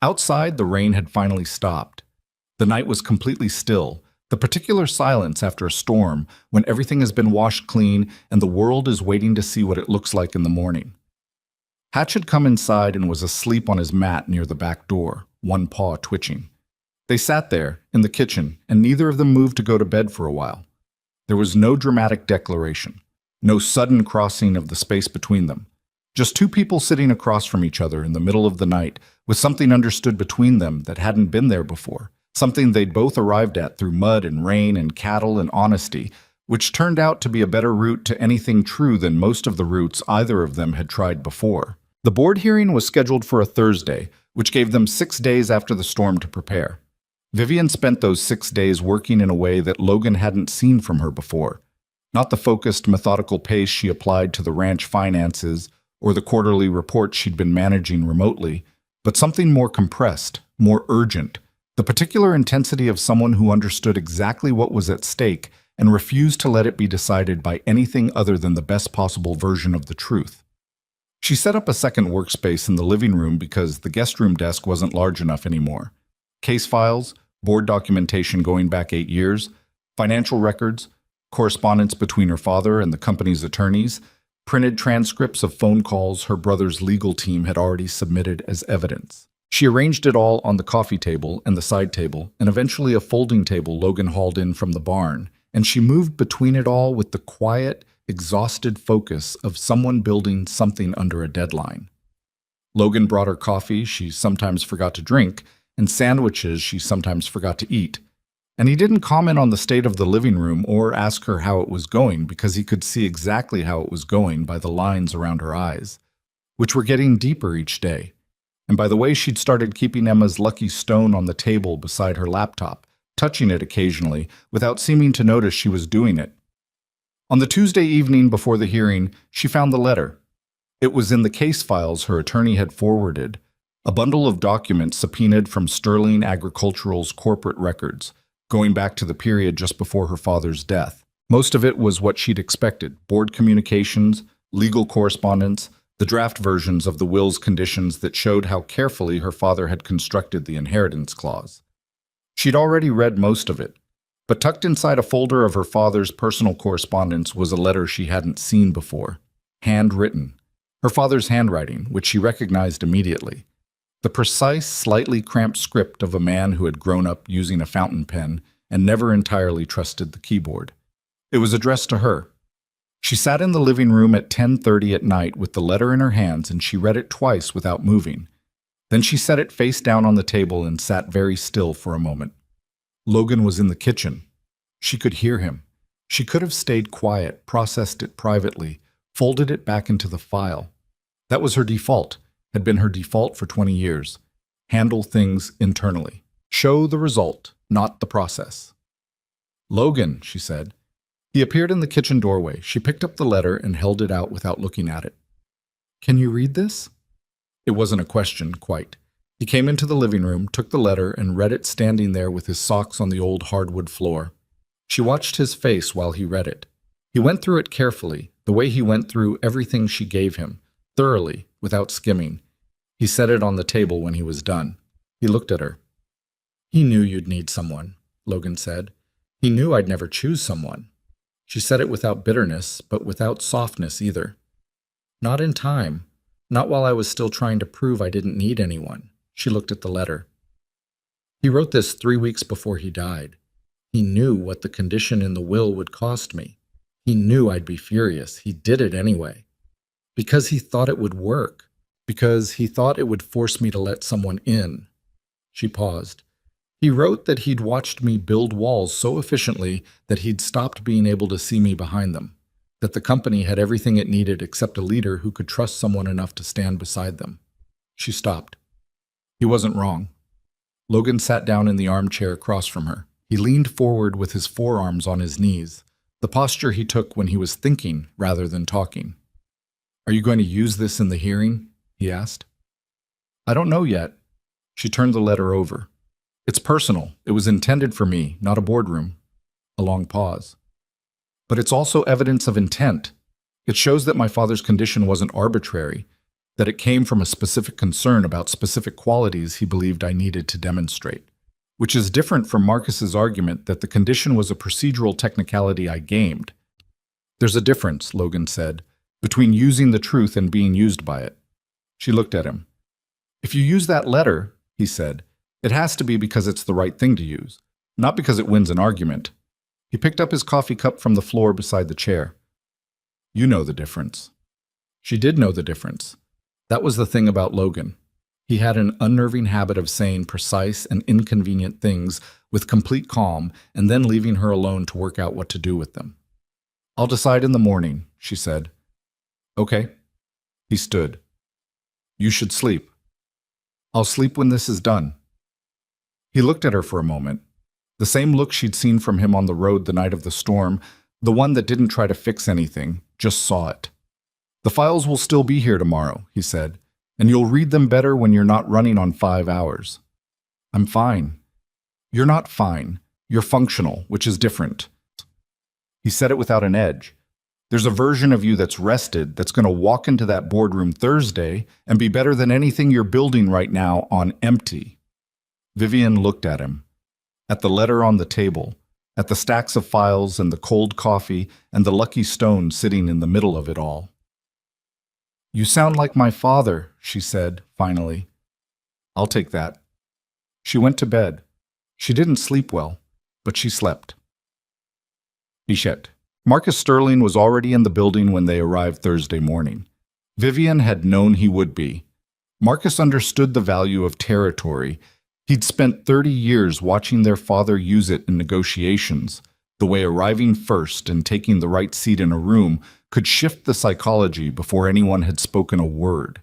S1: Outside, the rain had finally stopped. The night was completely still, the particular silence after a storm when everything has been washed clean and the world is waiting to see what it looks like in the morning. Hatch had come inside and was asleep on his mat near the back door, one paw twitching. They sat there, in the kitchen, and neither of them moved to go to bed for a while. There was no dramatic declaration, no sudden crossing of the space between them. Just two people sitting across from each other in the middle of the night, with something understood between them that hadn't been there before, something they'd both arrived at through mud and rain and cattle and honesty, which turned out to be a better route to anything true than most of the routes either of them had tried before. The board hearing was scheduled for a Thursday, which gave them 6 days after the storm to prepare. Vivian spent those 6 days working in a way that Logan hadn't seen from her before. Not the focused, methodical pace she applied to the ranch finances or the quarterly reports she'd been managing remotely, but something more compressed, more urgent, the particular intensity of someone who understood exactly what was at stake and refused to let it be decided by anything other than the best possible version of the truth. She set up a second workspace in the living room because the guest room desk wasn't large enough anymore. Case files, board documentation going back 8 years, financial records, correspondence between her father and the company's attorneys, printed transcripts of phone calls her brother's legal team had already submitted as evidence. She arranged it all on the coffee table and the side table, and eventually a folding table Logan hauled in from the barn, and she moved between it all with the quiet, exhausted focus of someone building something under a deadline. Logan brought her coffee she sometimes forgot to drink, and sandwiches she sometimes forgot to eat. And he didn't comment on the state of the living room or ask her how it was going because he could see exactly how it was going by the lines around her eyes, which were getting deeper each day, and by the way she'd started keeping Emma's lucky stone on the table beside her laptop, touching it occasionally without seeming to notice she was doing it. On the Tuesday evening before the hearing, she found the letter. It was in the case files her attorney had forwarded, a bundle of documents subpoenaed from Sterling Agricultural's corporate records, going back to the period just before her father's death. Most of it was what she'd expected: board communications, legal correspondence, the draft versions of the will's conditions that showed how carefully her father had constructed the inheritance clause. She'd already read most of it, but tucked inside a folder of her father's personal correspondence was a letter she hadn't seen before, handwritten, her father's handwriting, which she recognized immediately. The precise, slightly cramped script of a man who had grown up using a fountain pen and never entirely trusted the keyboard. It was addressed to her. She sat in the living room at 10:30 at night with the letter in her hands, and she read it twice without moving. Then she set it face down on the table and sat very still for a moment. Logan was in the kitchen. She could hear him. She could have stayed quiet, processed it privately, folded it back into the file. That was her default, had been her default for 20 years. Handle things internally. Show the result, not the process. Logan, she said. He appeared in the kitchen doorway. She picked up the letter and held it out without looking at it. Can you read this? It wasn't a question, quite. He came into the living room, took the letter, and read it standing there with his socks on the old hardwood floor. She watched his face while he read it. He went through it carefully, the way he went through everything she gave him, thoroughly, without skimming. He set it on the table when he was done. He looked at her. He knew you'd need someone, Logan said. He knew I'd never choose someone. She said it without bitterness, but without softness either. Not in time. Not while I was still trying to prove I didn't need anyone. She looked at the letter. He wrote this 3 weeks before he died. He knew what the condition in the will would cost me. He knew I'd be furious. He did it anyway. Because he thought it would work. Because he thought it would force me to let someone in. She paused. He wrote that he'd watched me build walls so efficiently that he'd stopped being able to see me behind them. That the company had everything it needed except a leader who could trust someone enough to stand beside them. She stopped. He wasn't wrong. Logan sat down in the armchair across from her. He leaned forward with his forearms on his knees, the posture he took when he was thinking rather than talking. "Are you going to use this in the hearing?" he asked. "I don't know yet." She turned the letter over. "It's personal. It was intended for me, not a boardroom." A long pause. "But it's also evidence of intent. It shows that my father's condition wasn't arbitrary, that it came from a specific concern about specific qualities he believed I needed to demonstrate, which is different from Marcus's argument that the condition was a procedural technicality I gamed. There's a difference," Logan said, "between using the truth and being used by it." She looked at him. "If you use that letter," he said, "it has to be because it's the right thing to use, not because it wins an argument." He picked up his coffee cup from the floor beside the chair. "You know the difference." She did know the difference. That was the thing about Logan. He had an unnerving habit of saying precise and inconvenient things with complete calm and then leaving her alone to work out what to do with them. "I'll decide in the morning," she said. "Okay." He stood. "You should sleep." "I'll sleep when this is done." He looked at her for a moment. The same look she'd seen from him on the road the night of the storm, the one that didn't try to fix anything, just saw it. "The files will still be here tomorrow," he said, "and you'll read them better when you're not running on 5 hours." "I'm fine." "You're not fine. You're functional, which is different." He said it without an edge. "There's a version of you that's rested, that's going to walk into that boardroom Thursday and be better than anything you're building right now on empty." Vivian looked at him, at the letter on the table, at the stacks of files and the cold coffee and the lucky stone sitting in the middle of it all. "You sound like my father," she said, finally. "I'll take that." She went to bed. She didn't sleep well, but she slept. Bichette. Marcus Sterling was already in the building when they arrived Thursday morning. Vivian had known he would be. Marcus understood the value of territory. He'd spent 30 years watching their father use it in negotiations, the way arriving first and taking the right seat in a room could shift the psychology before anyone had spoken a word.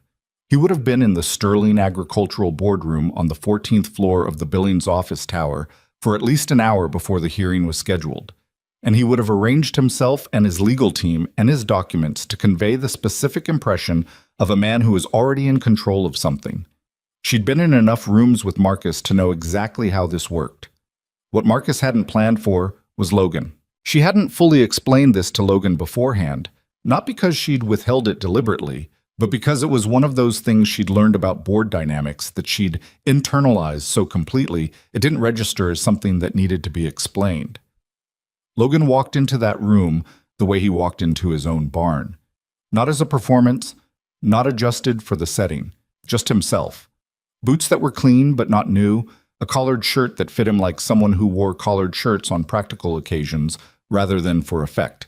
S1: He would have been in the Sterling Agricultural Boardroom on the 14th floor of the Billings office tower for at least an hour before the hearing was scheduled, and he would have arranged himself and his legal team and his documents to convey the specific impression of a man who was already in control of something. She'd been in enough rooms with Marcus to know exactly how this worked. What Marcus hadn't planned for was Logan. She hadn't fully explained this to Logan beforehand, not because she'd withheld it deliberately, but because it was one of those things she'd learned about board dynamics that she'd internalized so completely it didn't register as something that needed to be explained. Logan walked into that room the way he walked into his own barn. Not as a performance, not adjusted for the setting, just himself. Boots that were clean but not new, a collared shirt that fit him like someone who wore collared shirts on practical occasions rather than for effect.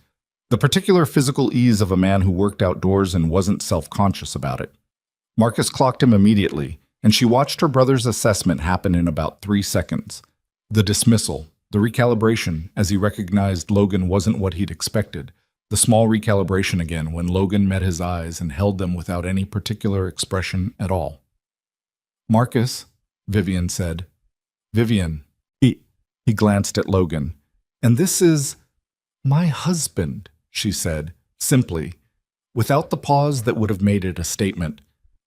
S1: The particular physical ease of a man who worked outdoors and wasn't self-conscious about it. Marcus clocked him immediately, and she watched her brother's assessment happen in about 3 seconds. The dismissal, the recalibration as he recognized Logan wasn't what he'd expected. The small recalibration again when Logan met his eyes and held them without any particular expression at all. "Marcus," Vivian said. "Vivian." He glanced at Logan. "And this is my husband," she said, simply, without the pause that would have made it a statement.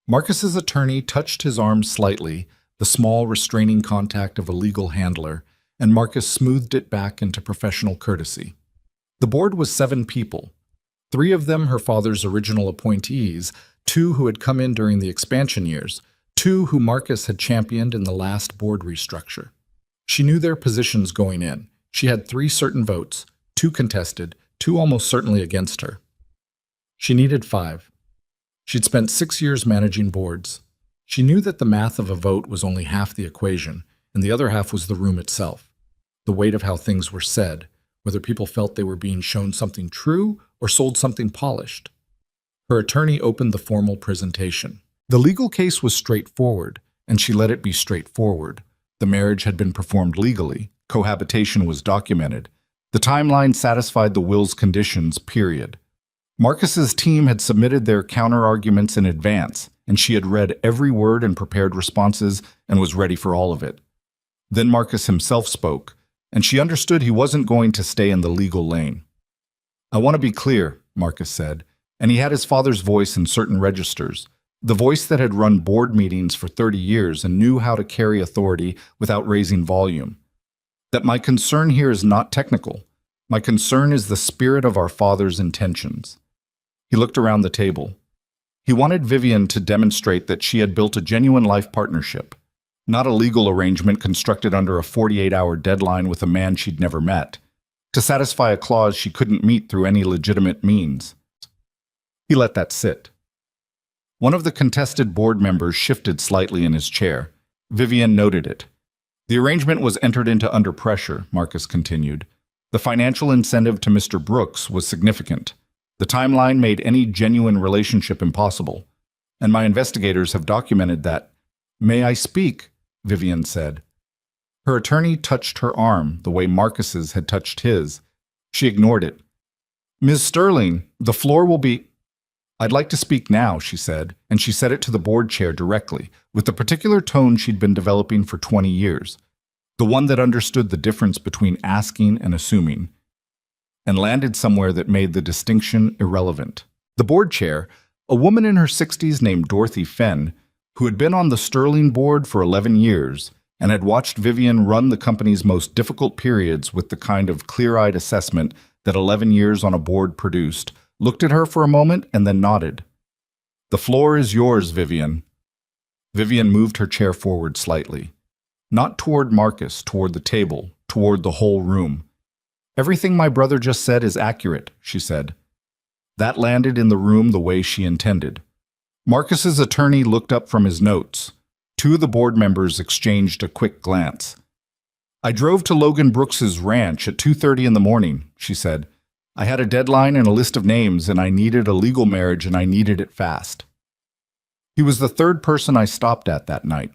S1: Marcus's attorney touched his arm slightly, the small restraining contact of a legal handler, and Marcus smoothed it back into professional courtesy. The board was 7 people. 3 of them her father's original appointees, 2 who had come in during the expansion years, 2 who Marcus had championed in the last board restructure. She knew their positions going in. She had 3 certain votes, 2 contested, 2 almost certainly against her. She needed 5. She'd spent 6 years managing boards. She knew that the math of a vote was only half the equation, and the other half was the room itself. the weight of how things were said, whether people felt they were being shown something true or sold something polished. Her attorney opened the formal presentation. The legal case was straightforward, and she let it be straightforward. The marriage had been performed legally. Cohabitation was documented. The timeline satisfied the will's conditions, period. Marcus's team had submitted their counter-arguments in advance, and she had read every word and prepared responses and was ready for all of it. Then Marcus himself spoke, and she understood he wasn't going to stay in the legal lane. "I want to be clear," Marcus said, and he had his father's voice in certain registers, the voice that had run board meetings for 30 years and knew how to carry authority without raising volume. "That my concern here is not technical. My concern is the spirit of our father's intentions." He looked around the table. He wanted Vivian to demonstrate that she had built a genuine life partnership, not a legal arrangement constructed under a 48-hour deadline with a man she'd never met, to satisfy a clause she couldn't meet through any legitimate means. He let that sit. One of the contested board members shifted slightly in his chair. Vivian noted it. "The arrangement was entered into under pressure," Marcus continued. "The financial incentive to Mr. Brooks was significant. The timeline made any genuine relationship impossible, and my investigators have documented that." "May I speak?" Vivian said. Her attorney touched her arm the way Marcus's had touched his. She ignored it. "Ms. Sterling, the floor will be—" "I'd like to speak now," she said, and she said it to the board chair directly, with the particular tone she'd been developing for 20 years, the one that understood the difference between asking and assuming, and landed somewhere that made the distinction irrelevant. The board chair, a woman in her 60s named Dorothy Fenn, who had been on the Sterling board for 11 years and had watched Vivian run the company's most difficult periods with the kind of clear-eyed assessment that 11 years on a board produced, looked at her for a moment and then nodded. "The floor is yours, Vivian." Vivian moved her chair forward slightly. Not toward Marcus, toward the table, toward the whole room. "Everything my brother just said is accurate," she said. That landed in the room the way she intended. Marcus's attorney looked up from his notes. Two of the board members exchanged a quick glance. "I drove to Logan Brooks's ranch at 2:30 in the morning," she said. "I had a deadline and a list of names, and I needed a legal marriage, and I needed it fast." He was the third person I stopped at that night.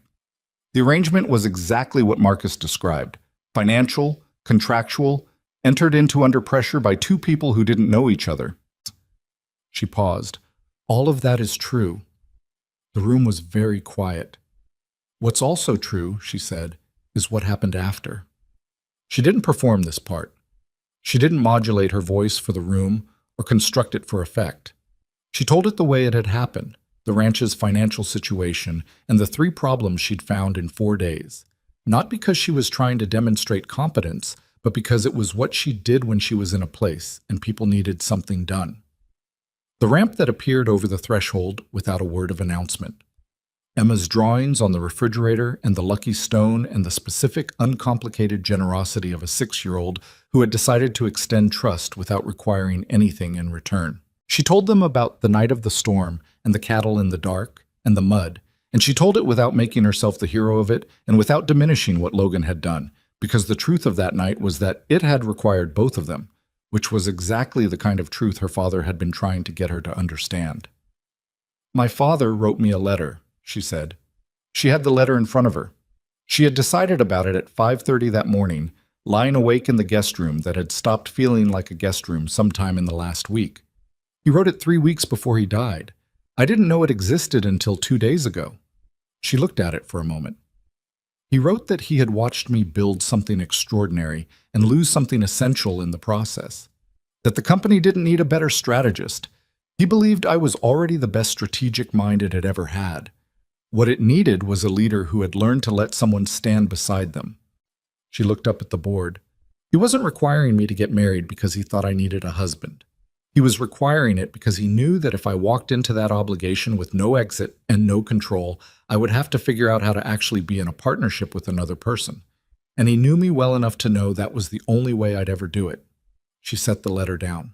S1: The arrangement was exactly what Marcus described. Financial, contractual, entered into under pressure by two people who didn't know each other. She paused. "All of that is true." The room was very quiet. "What's also true," she said, "is what happened after." She didn't perform this part. She didn't modulate her voice for the room or construct it for effect. She told it the way it had happened, the ranch's financial situation and the 3 problems she'd found in 4 days. Not because she was trying to demonstrate competence, but because it was what she did when she was in a place and people needed something done. The ramp that appeared over the threshold without a word of announcement. Emma's drawings on the refrigerator and the lucky stone and the specific, uncomplicated generosity of a 6-year-old who had decided to extend trust without requiring anything in return. She told them about the night of the storm and the cattle in the dark and the mud, and she told it without making herself the hero of it and without diminishing what Logan had done, because the truth of that night was that it had required both of them, which was exactly the kind of truth her father had been trying to get her to understand. "My father wrote me a letter," she said. She had the letter in front of her. She had decided about it at 5:30 that morning, lying awake in the guest room that had stopped feeling like a guest room sometime in the last week. "He wrote it 3 weeks before he died. I didn't know it existed until 2 days ago." She looked at it for a moment. "He wrote that he had watched me build something extraordinary and lose something essential in the process. That the company didn't need a better strategist. He believed I was already the best strategic mind it had ever had. What it needed was a leader who had learned to let someone stand beside them." She looked up at the board. "He wasn't requiring me to get married because he thought I needed a husband. He was requiring it because he knew that if I walked into that obligation with no exit and no control, I would have to figure out how to actually be in a partnership with another person. And he knew me well enough to know that was the only way I'd ever do it." She set the letter down.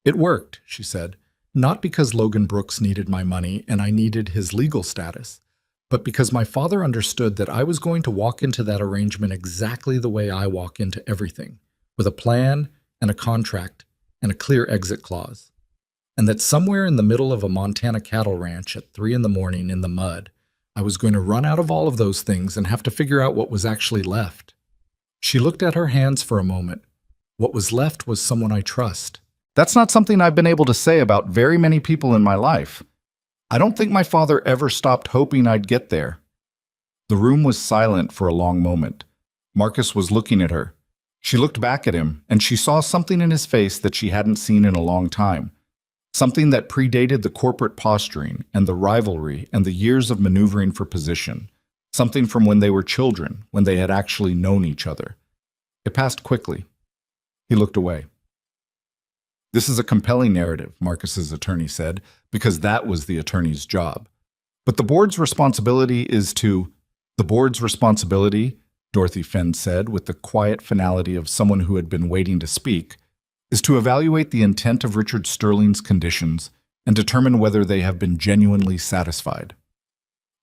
S1: "It worked," she said, "not because Logan Brooks needed my money and I needed his legal status, but because my father understood that I was going to walk into that arrangement exactly the way I walk into everything, with a plan and a contract and a clear exit clause. And that somewhere in the middle of a Montana cattle ranch at 3 in the morning in the mud, I was going to run out of all of those things and have to figure out what was actually left. She looked at her hands for a moment. What was left was someone I trust. That's not something I've been able to say about very many people in my life. I don't think my father ever stopped hoping I'd get there. The room was silent for a long moment. Marcus was looking at her. She looked back at him, and she saw something in his face that she hadn't seen in a long time. Something that predated the corporate posturing and the rivalry and the years of maneuvering for position. Something from when they were children, when they had actually known each other. It passed quickly. He looked away. This is a compelling narrative, Marcus's attorney said, because that was the attorney's job. But the board's responsibility is to... The board's responsibility, Dorothy Fenn said with the quiet finality of someone who had been waiting to speak, is to evaluate the intent of Richard Sterling's conditions and determine whether they have been genuinely satisfied.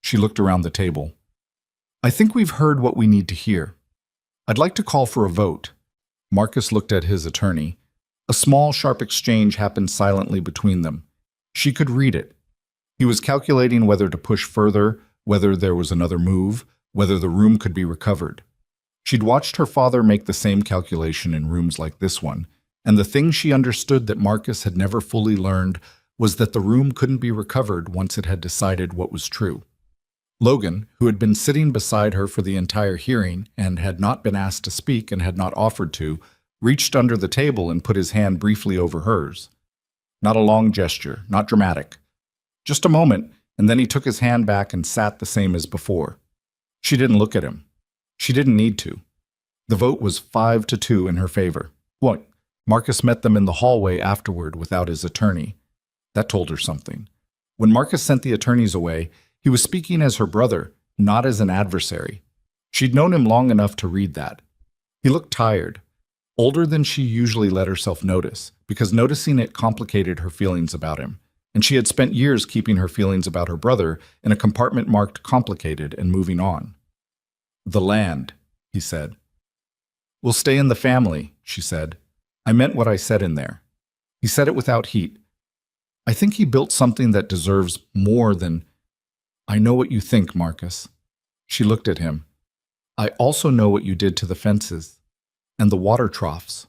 S1: She looked around the table. I think we've heard what we need to hear. I'd like to call for a vote. Marcus looked at his attorney. A small, sharp exchange happened silently between them. She could read it. He was calculating whether to push further, whether there was another move, whether the room could be recovered. She'd watched her father make the same calculation in rooms like this one, and the thing she understood that Marcus had never fully learned was that the room couldn't be recovered once it had decided what was true. Logan, who had been sitting beside her for the entire hearing and had not been asked to speak and had not offered to, reached under the table and put his hand briefly over hers. Not a long gesture, not dramatic. Just a moment, and then he took his hand back and sat the same as before. She didn't look at him. She didn't need to. The vote was 5-2 in her favor. What? Marcus met them in the hallway afterward without his attorney. That told her something. When Marcus sent the attorneys away, he was speaking as her brother, not as an adversary. She'd known him long enough to read that. He looked tired, older than she usually let herself notice, because noticing it complicated her feelings about him, and she had spent years keeping her feelings about her brother in a compartment marked complicated and moving on. The land, he said. We'll stay in the family, she said. I meant what I said in there. He said it without heat. I think he built something that deserves more than... I know what you think, Marcus. She looked at him. I also know what you did to the fences. And the water troughs.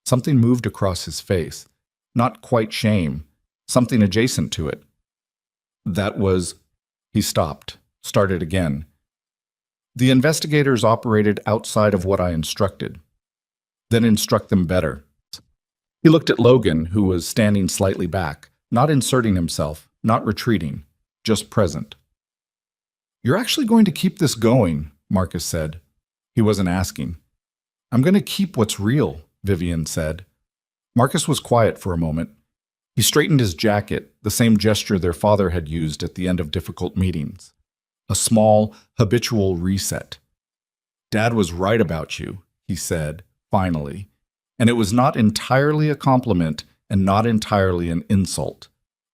S1: Something moved across his face. Not quite shame. Something adjacent to it. That was... He stopped. Started again. The investigators operated outside of what I instructed. Then instruct them better. He looked at Logan, who was standing slightly back, not inserting himself, not retreating, just present. You're actually going to keep this going, Marcus said. He wasn't asking. I'm going to keep what's real, Vivian said. Marcus was quiet for a moment. He straightened his jacket, the same gesture their father had used at the end of difficult meetings. A small, habitual reset. Dad was right about you, he said, finally. And it was not entirely a compliment and not entirely an insult.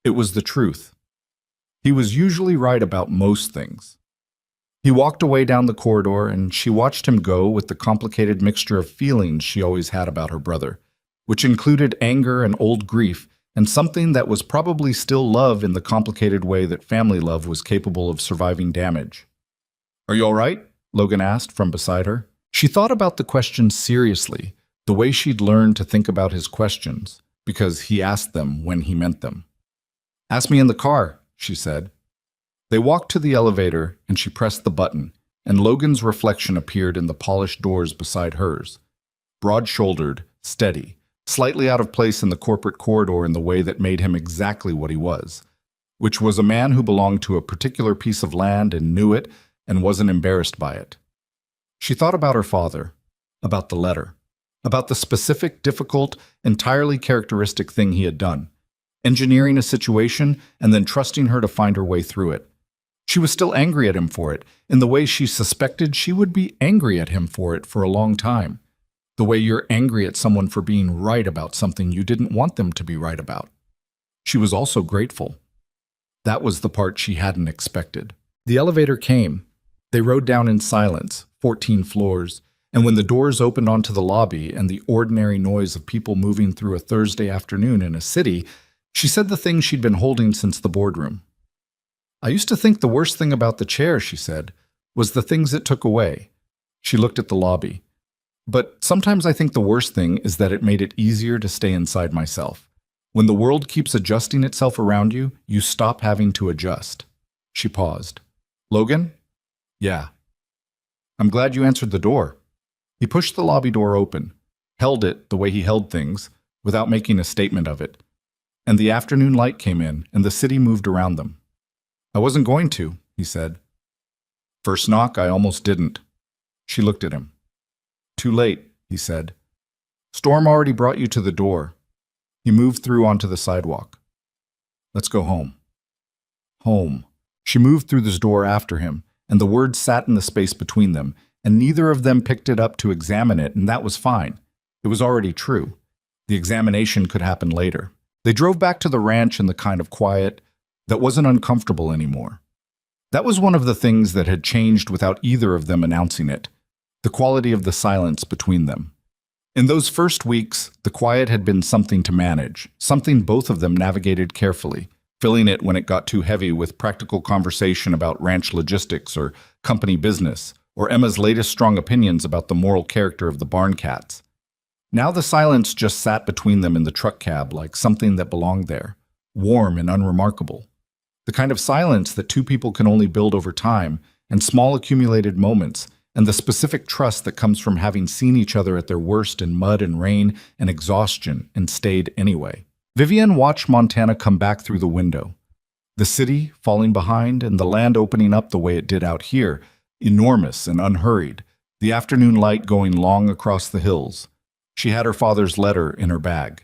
S1: It was the truth. He was usually right about most things. He walked away down the corridor, and she watched him go with the complicated mixture of feelings she always had about her brother, which included anger and old grief, and something that was probably still love in the complicated way that family love was capable of surviving damage. Are you all right? Logan asked from beside her. She thought about the question seriously, the way she'd learned to think about his questions, because he asked them when he meant them. Ask me in the car, she said. They walked to the elevator, and she pressed the button, and Logan's reflection appeared in the polished doors beside hers. Broad-shouldered, steady, slightly out of place in the corporate corridor in the way that made him exactly what he was, which was a man who belonged to a particular piece of land and knew it and wasn't embarrassed by it. She thought about her father, about the letter, about the specific, difficult, entirely characteristic thing he had done, engineering a situation and then trusting her to find her way through it. She was still angry at him for it, in the way she suspected she would be angry at him for it for a long time. The way you're angry at someone for being right about something you didn't want them to be right about. She was also grateful. That was the part she hadn't expected. The elevator came. They rode down in silence, 14 floors, and when the doors opened onto the lobby and the ordinary noise of people moving through a Thursday afternoon in a city, she said the thing she'd been holding since the boardroom. I used to think the worst thing about the chair, she said, was the things it took away. She looked at the lobby. But sometimes I think the worst thing is that it made it easier to stay inside myself. When the world keeps adjusting itself around you, you stop having to adjust. She paused. Logan? Yeah. I'm glad you answered the door. He pushed the lobby door open, held it the way he held things, without making a statement of it. And the afternoon light came in, and the city moved around them. I wasn't going to, he said. First knock, I almost didn't. She looked at him. Too late, he said. Storm already brought you to the door. He moved through onto the sidewalk. Let's go home. Home. She moved through this door after him, and the words sat in the space between them, and neither of them picked it up to examine it, and that was fine. It was already true. The examination could happen later. They drove back to the ranch in the kind of quiet that wasn't uncomfortable anymore. That was one of the things that had changed without either of them announcing it, the quality of the silence between them. In those first weeks, the quiet had been something to manage, something both of them navigated carefully, filling it when it got too heavy with practical conversation about ranch logistics or company business, or Emma's latest strong opinions about the moral character of the barn cats. Now the silence just sat between them in the truck cab like something that belonged there, warm and unremarkable. The kind of silence that two people can only build over time, and small accumulated moments, and the specific trust that comes from having seen each other at their worst in mud and rain and exhaustion and stayed anyway. Vivian watched Montana come back through the window. The city falling behind and the land opening up the way it did out here, enormous and unhurried, the afternoon light going long across the hills. She had her father's letter in her bag.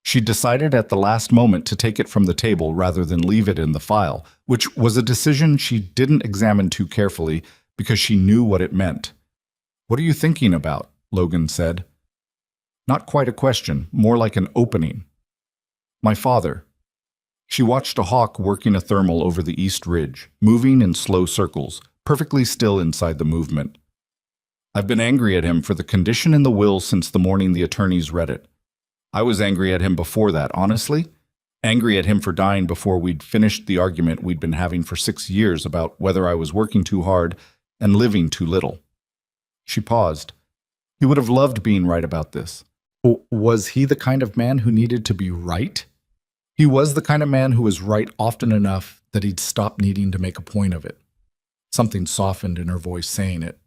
S1: She decided at the last moment to take it from the table rather than leave it in the file, which was a decision she didn't examine too carefully because she knew what it meant. What are you thinking about? Logan said. Not quite a question, more like an opening. My father. She watched a hawk working a thermal over the east ridge, moving in slow circles, perfectly still inside the movement. I've been angry at him for the condition in the will since the morning the attorneys read it. I was angry at him before that, honestly. Angry at him for dying before we'd finished the argument we'd been having for 6 years about whether I was working too hard and living too little. She paused. He would have loved being right about this. Was he the kind of man who needed to be right? He was the kind of man who was right often enough that he'd stop needing to make a point of it. Something softened in her voice saying it.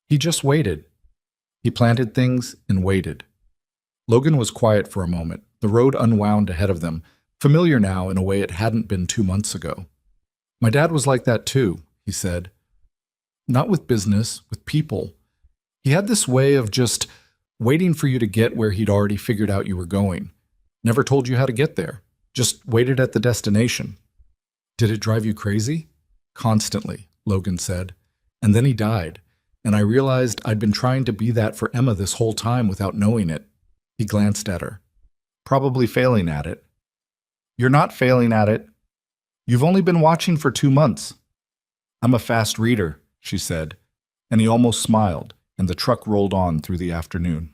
S1: He just waited. He planted things and waited. Logan was quiet for a moment, the road unwound ahead of them, familiar now in a way it hadn't been 2 months ago. My dad was like that too, he said. Not with business, with people. He had this way of just waiting for you to get where he'd already figured out you were going. Never told you how to get there. Just waited at the destination. Did it drive you crazy? Constantly, Logan said. And then he died, and I realized I'd been trying to be that for Emma this whole time without knowing it. He glanced at her. Probably failing at it. You're not failing at it. You've only been watching for 2 months. I'm a fast reader, she said, and he almost smiled, and the truck rolled on through the afternoon.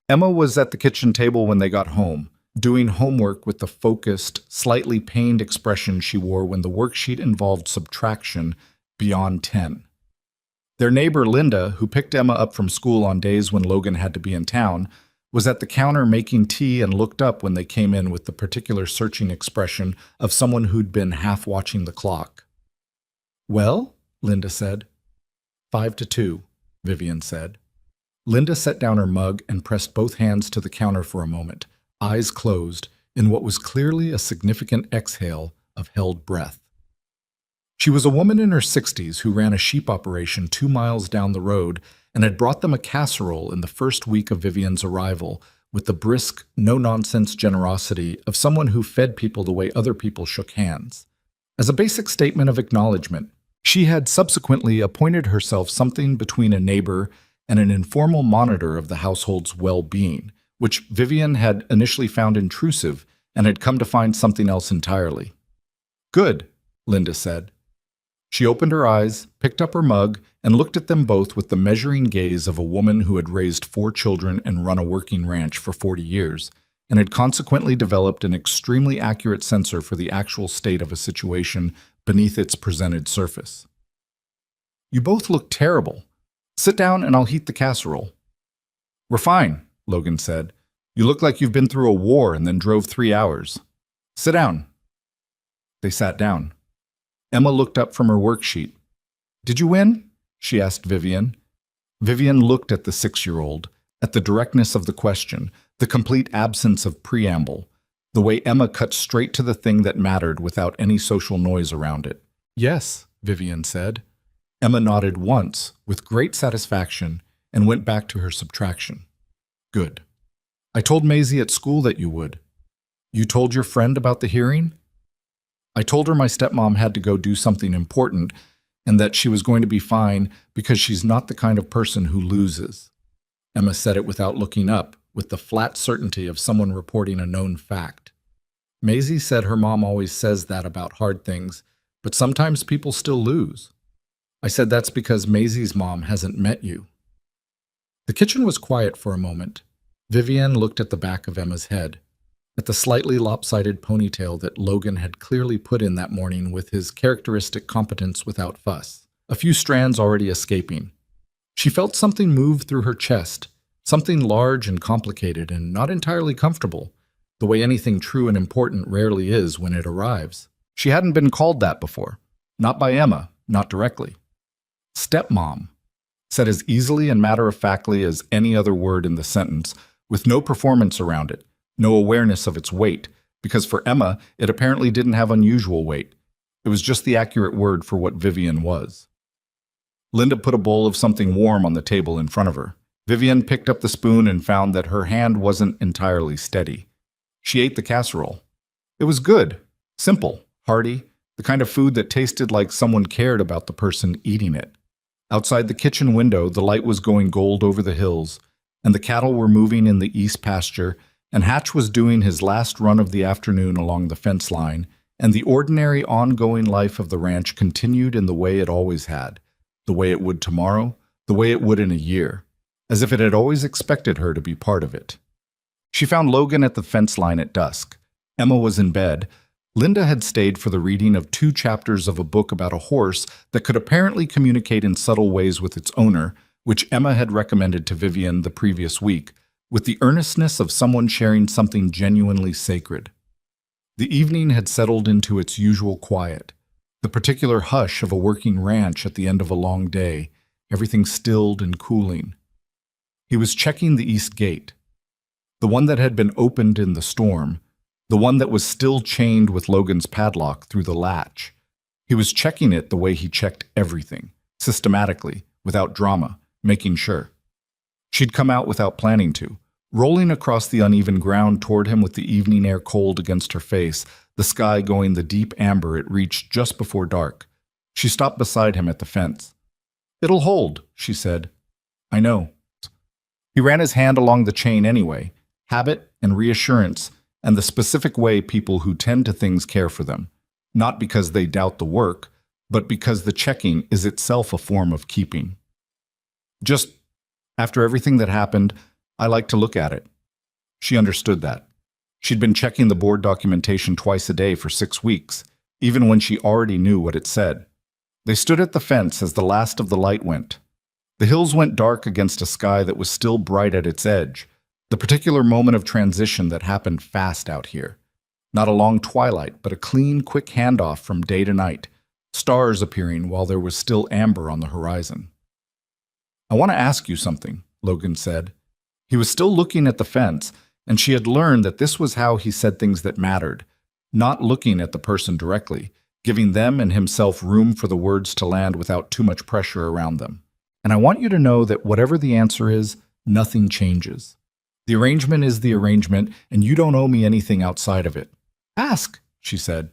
S1: Emma was at the kitchen table when they got home, doing homework with the focused, slightly pained expression she wore when the worksheet involved subtraction beyond 10. Their neighbor Linda, who picked Emma up from school on days when Logan had to be in town, was at the counter making tea and looked up when they came in with the particular searching expression of someone who'd been half watching the clock. Well, Linda said. 5 to 2, Vivian said. Linda set down her mug and pressed both hands to the counter for a moment, eyes closed, in what was clearly a significant exhale of held breath. She was a woman in her 60s who ran a sheep operation 2 miles down the road and had brought them a casserole in the first week of Vivian's arrival with the brisk, no-nonsense generosity of someone who fed people the way other people shook hands. As a basic statement of acknowledgement, she had subsequently appointed herself something between a neighbor and an informal monitor of the household's well-being, which Vivian had initially found intrusive and had come to find something else entirely. Good, Linda said. She opened her eyes, picked up her mug, and looked at them both with the measuring gaze of a woman who had raised 4 children and run a working ranch for 40 years, and had consequently developed an extremely accurate sensor for the actual state of a situation beneath its presented surface. "You both look terrible. Sit down and I'll heat the casserole." "We're fine," Logan said. "You look like you've been through a war and then drove 3 hours. Sit down." They sat down. Emma looked up from her worksheet. "Did you win?" she asked Vivian. Vivian looked at the 6-year-old, at the directness of the question, the complete absence of preamble, the way Emma cut straight to the thing that mattered without any social noise around it. "Yes," Vivian said. Emma nodded once, with great satisfaction, and went back to her subtraction. "Good. I told Maisie at school that you would. You told your friend about the hearing?" "I told her my stepmom had to go do something important and that she was going to be fine because she's not the kind of person who loses." Emma said it without looking up, with the flat certainty of someone reporting a known fact. "Maisie said her mom always says that about hard things, but sometimes people still lose. I said that's because Maisie's mom hasn't met you." The kitchen was quiet for a moment. Vivian looked at the back of Emma's head, at the slightly lopsided ponytail that Logan had clearly put in that morning with his characteristic competence without fuss, a few strands already escaping. She felt something move through her chest, something large and complicated and not entirely comfortable, the way anything true and important rarely is when it arrives. She hadn't been called that before, not by Emma, not directly. "Stepmom," said as easily and matter-of-factly as any other word in the sentence, with no performance around it, no awareness of its weight, because for Emma, it apparently didn't have unusual weight. It was just the accurate word for what Vivian was. Linda put a bowl of something warm on the table in front of her. Vivian picked up the spoon and found that her hand wasn't entirely steady. She ate the casserole. It was good, simple, hearty, the kind of food that tasted like someone cared about the person eating it. Outside the kitchen window, the light was going gold over the hills, and the cattle were moving in the east pasture, and Hatch was doing his last run of the afternoon along the fence line, and the ordinary ongoing life of the ranch continued in the way it always had, the way it would tomorrow, the way it would in a year, as if it had always expected her to be part of it. She found Logan at the fence line at dusk. Emma was in bed. Linda had stayed for the reading of 2 chapters of a book about a horse that could apparently communicate in subtle ways with its owner, which Emma had recommended to Vivian the previous week, with the earnestness of someone sharing something genuinely sacred. The evening had settled into its usual quiet, the particular hush of a working ranch at the end of a long day, everything stilled and cooling. He was checking the east gate, the one that had been opened in the storm, the one that was still chained with Logan's padlock through the latch. He was checking it the way he checked everything, systematically, without drama, making sure. She'd come out without planning to, rolling across the uneven ground toward him with the evening air cold against her face, the sky going the deep amber it reached just before dark. She stopped beside him at the fence. "It'll hold," she said. "I know." He ran his hand along the chain anyway, habit and reassurance, and the specific way people who tend to things care for them, not because they doubt the work, but because the checking is itself a form of keeping. "Just after everything that happened, I like to look at it." She understood that. She'd been checking the board documentation twice a day for 6 weeks, even when she already knew what it said. They stood at the fence as the last of the light went. The hills went dark against a sky that was still bright at its edge, the particular moment of transition that happened fast out here. Not a long twilight, but a clean, quick handoff from day to night, stars appearing while there was still amber on the horizon. "I want to ask you something," Logan said. He was still looking at the fence, and she had learned that this was how he said things that mattered, not looking at the person directly, giving them and himself room for the words to land without too much pressure around them. "And I want you to know that whatever the answer is, nothing changes. The arrangement is the arrangement, and you don't owe me anything outside of it." "Ask," she said.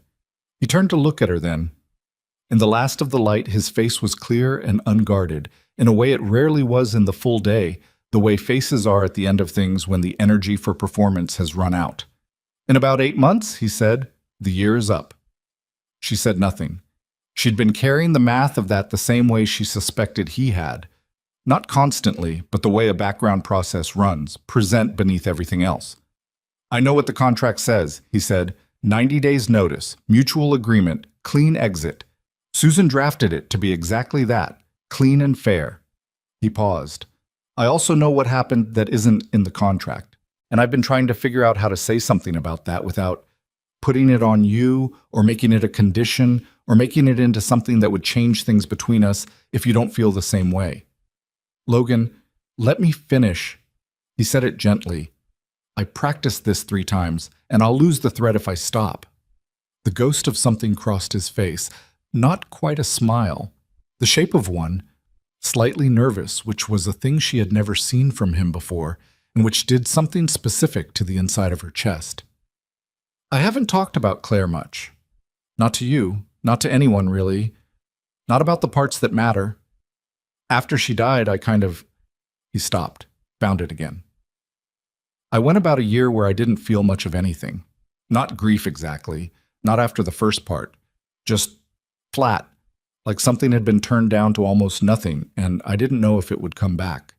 S1: He turned to look at her then. In the last of the light, his face was clear and unguarded, in a way it rarely was in the full day, the way faces are at the end of things when the energy for performance has run out. "In about 8 months," he said, "the year is up." She said nothing. She'd been carrying the math of that the same way she suspected he had. Not constantly, but the way a background process runs, present beneath everything else. I know what the contract says, he said. 90 days notice, mutual agreement, clean exit. Susan drafted it to be exactly that, clean and fair. He paused. I also know what happened that isn't in the contract, and I've been trying to figure out how to say something about that without putting it on you or making it a condition or making it into something that would change things between us if you don't feel the same way. Logan, let me finish. He said it gently. I practiced this 3 times, and I'll lose the thread if I stop. The ghost of something crossed his face, not quite a smile, the shape of one, slightly nervous, which was a thing she had never seen from him before, and which did something specific to the inside of her chest. I haven't talked about Claire much. Not to you, not to anyone really, not about the parts that matter. After she died, He stopped, found it again. I went about a year where I didn't feel much of anything. Not grief exactly, not after the first part. Just flat, like something had been turned down to almost nothing, and I didn't know if it would come back.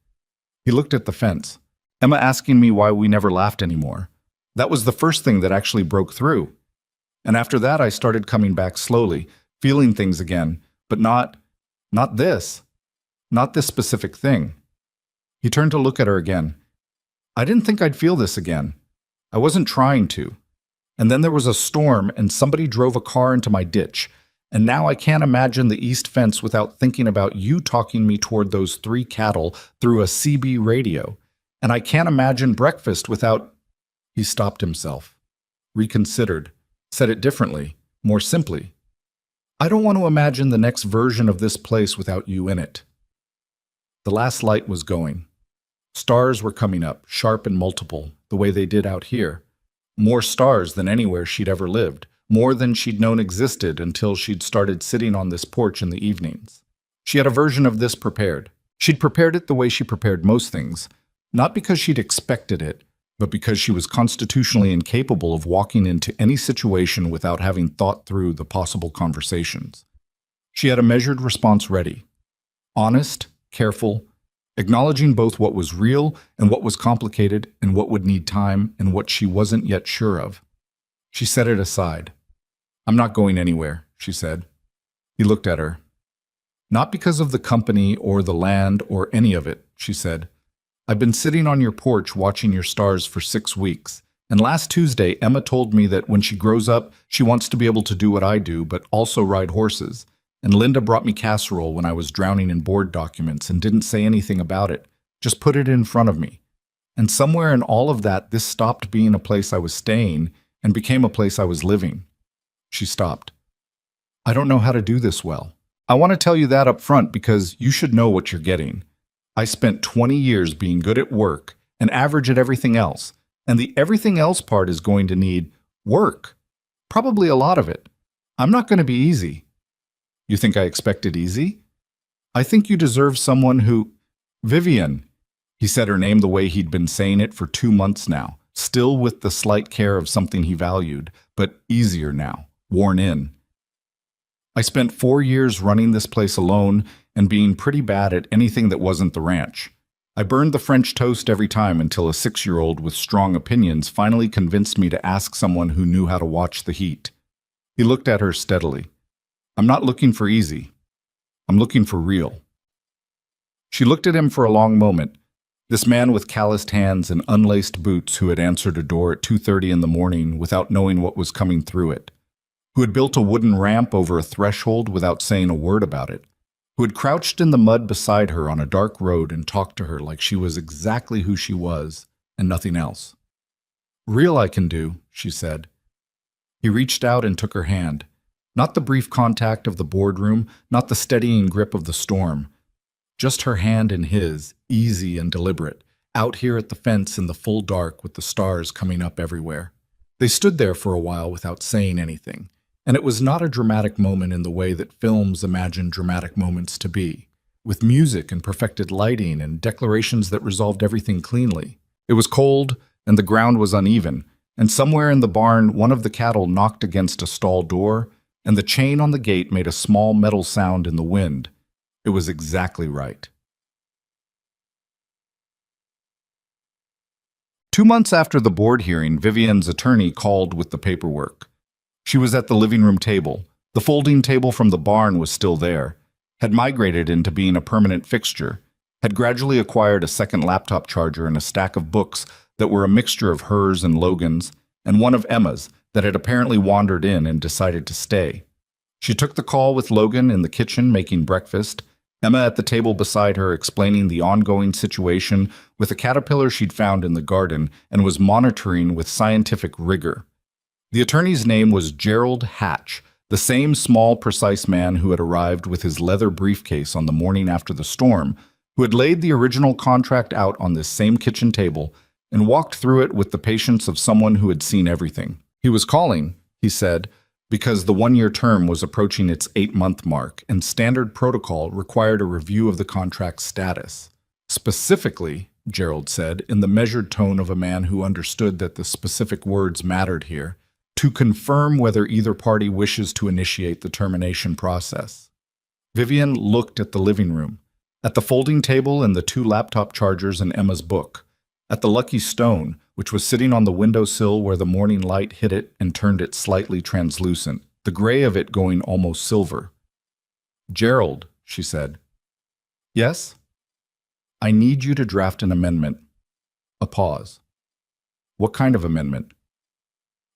S1: He looked at the fence. Emma asking me why we never laughed anymore. That was the first thing that actually broke through. And after that, I started coming back slowly, feeling things again, but not this specific thing. He turned to look at her again. I didn't think I'd feel this again. I wasn't trying to. And then there was a storm and somebody drove a car into my ditch. And now I can't imagine the east fence without thinking about you talking me toward those 3 cattle through a CB radio. And I can't imagine breakfast without... He stopped himself, reconsidered, said it differently, more simply. I don't want to imagine the next version of this place without you in it. The last light was going. Stars were coming up, sharp and multiple, the way they did out here. More stars than anywhere she'd ever lived, more than she'd known existed until she'd started sitting on this porch in the evenings. She had a version of this prepared. She'd prepared it the way she prepared most things, not because she'd expected it, but because she was constitutionally incapable of walking into any situation without having thought through the possible conversations. She had a measured response ready. Honest, careful, acknowledging both what was real and what was complicated and what would need time and what she wasn't yet sure of. She set it aside. I'm not going anywhere, she said. He looked at her. Not because of the company or the land or any of it, she said. I've been sitting on your porch watching your stars for 6 weeks, and last Tuesday Emma told me that when she grows up, she wants to be able to do what I do, but also ride horses. And Linda brought me casserole when I was drowning in board documents and didn't say anything about it, just put it in front of me. And somewhere in all of that, this stopped being a place I was staying and became a place I was living. She stopped. I don't know how to do this well. I want to tell you that up front because you should know what you're getting. I spent 20 years being good at work and average at everything else, and the everything else part is going to need work. Probably a lot of it. I'm not going to be easy. You think I expected easy? I think you deserve someone who... Vivian. He said her name the way he'd been saying it for 2 months now, still with the slight care of something he valued, but easier now, worn in. I spent 4 years running this place alone and being pretty bad at anything that wasn't the ranch. I burned the French toast every time until a 6-year-old with strong opinions finally convinced me to ask someone who knew how to watch the heat. He looked at her steadily. I'm not looking for easy. I'm looking for real. She looked at him for a long moment, this man with calloused hands and unlaced boots who had answered a door at 2:30 in the morning without knowing what was coming through it, who had built a wooden ramp over a threshold without saying a word about it, who had crouched in the mud beside her on a dark road and talked to her like she was exactly who she was and nothing else. Real I can do, she said. He reached out and took her hand. Not the brief contact of the boardroom, not the steadying grip of the storm. Just her hand in his, easy and deliberate, out here at the fence in the full dark with the stars coming up everywhere. They stood there for a while without saying anything, and it was not a dramatic moment in the way that films imagine dramatic moments to be, with music and perfected lighting and declarations that resolved everything cleanly. It was cold, and the ground was uneven, and somewhere in the barn one of the cattle knocked against a stall door, and the chain on the gate made a small metal sound in the wind. It was exactly right. 2 months after the board hearing, Vivian's attorney called with the paperwork. She was at the living room table. The folding table from the barn was still there, had migrated into being a permanent fixture, had gradually acquired a second laptop charger and a stack of books that were a mixture of hers and Logan's, and one of Emma's that had apparently wandered in and decided to stay. She took the call with Logan in the kitchen making breakfast, Emma at the table beside her explaining the ongoing situation with a caterpillar she'd found in the garden and was monitoring with scientific rigor. The attorney's name was Gerald Hatch, the same small, precise man who had arrived with his leather briefcase on the morning after the storm, who had laid the original contract out on this same kitchen table and walked through it with the patience of someone who had seen everything. He was calling, he said, because the one-year term was approaching its 8-month mark and standard protocol required a review of the contract's status. Specifically, Gerald said, in the measured tone of a man who understood that the specific words mattered here, to confirm whether either party wishes to initiate the termination process. Vivian looked at the living room, at the folding table and the 2 laptop chargers and Emma's book, at the lucky stone, which was sitting on the windowsill where the morning light hit it and turned it slightly translucent, the gray of it going almost silver. "Gerald," she said. "Yes?" "I need you to draft an amendment." A pause. "What kind of amendment?"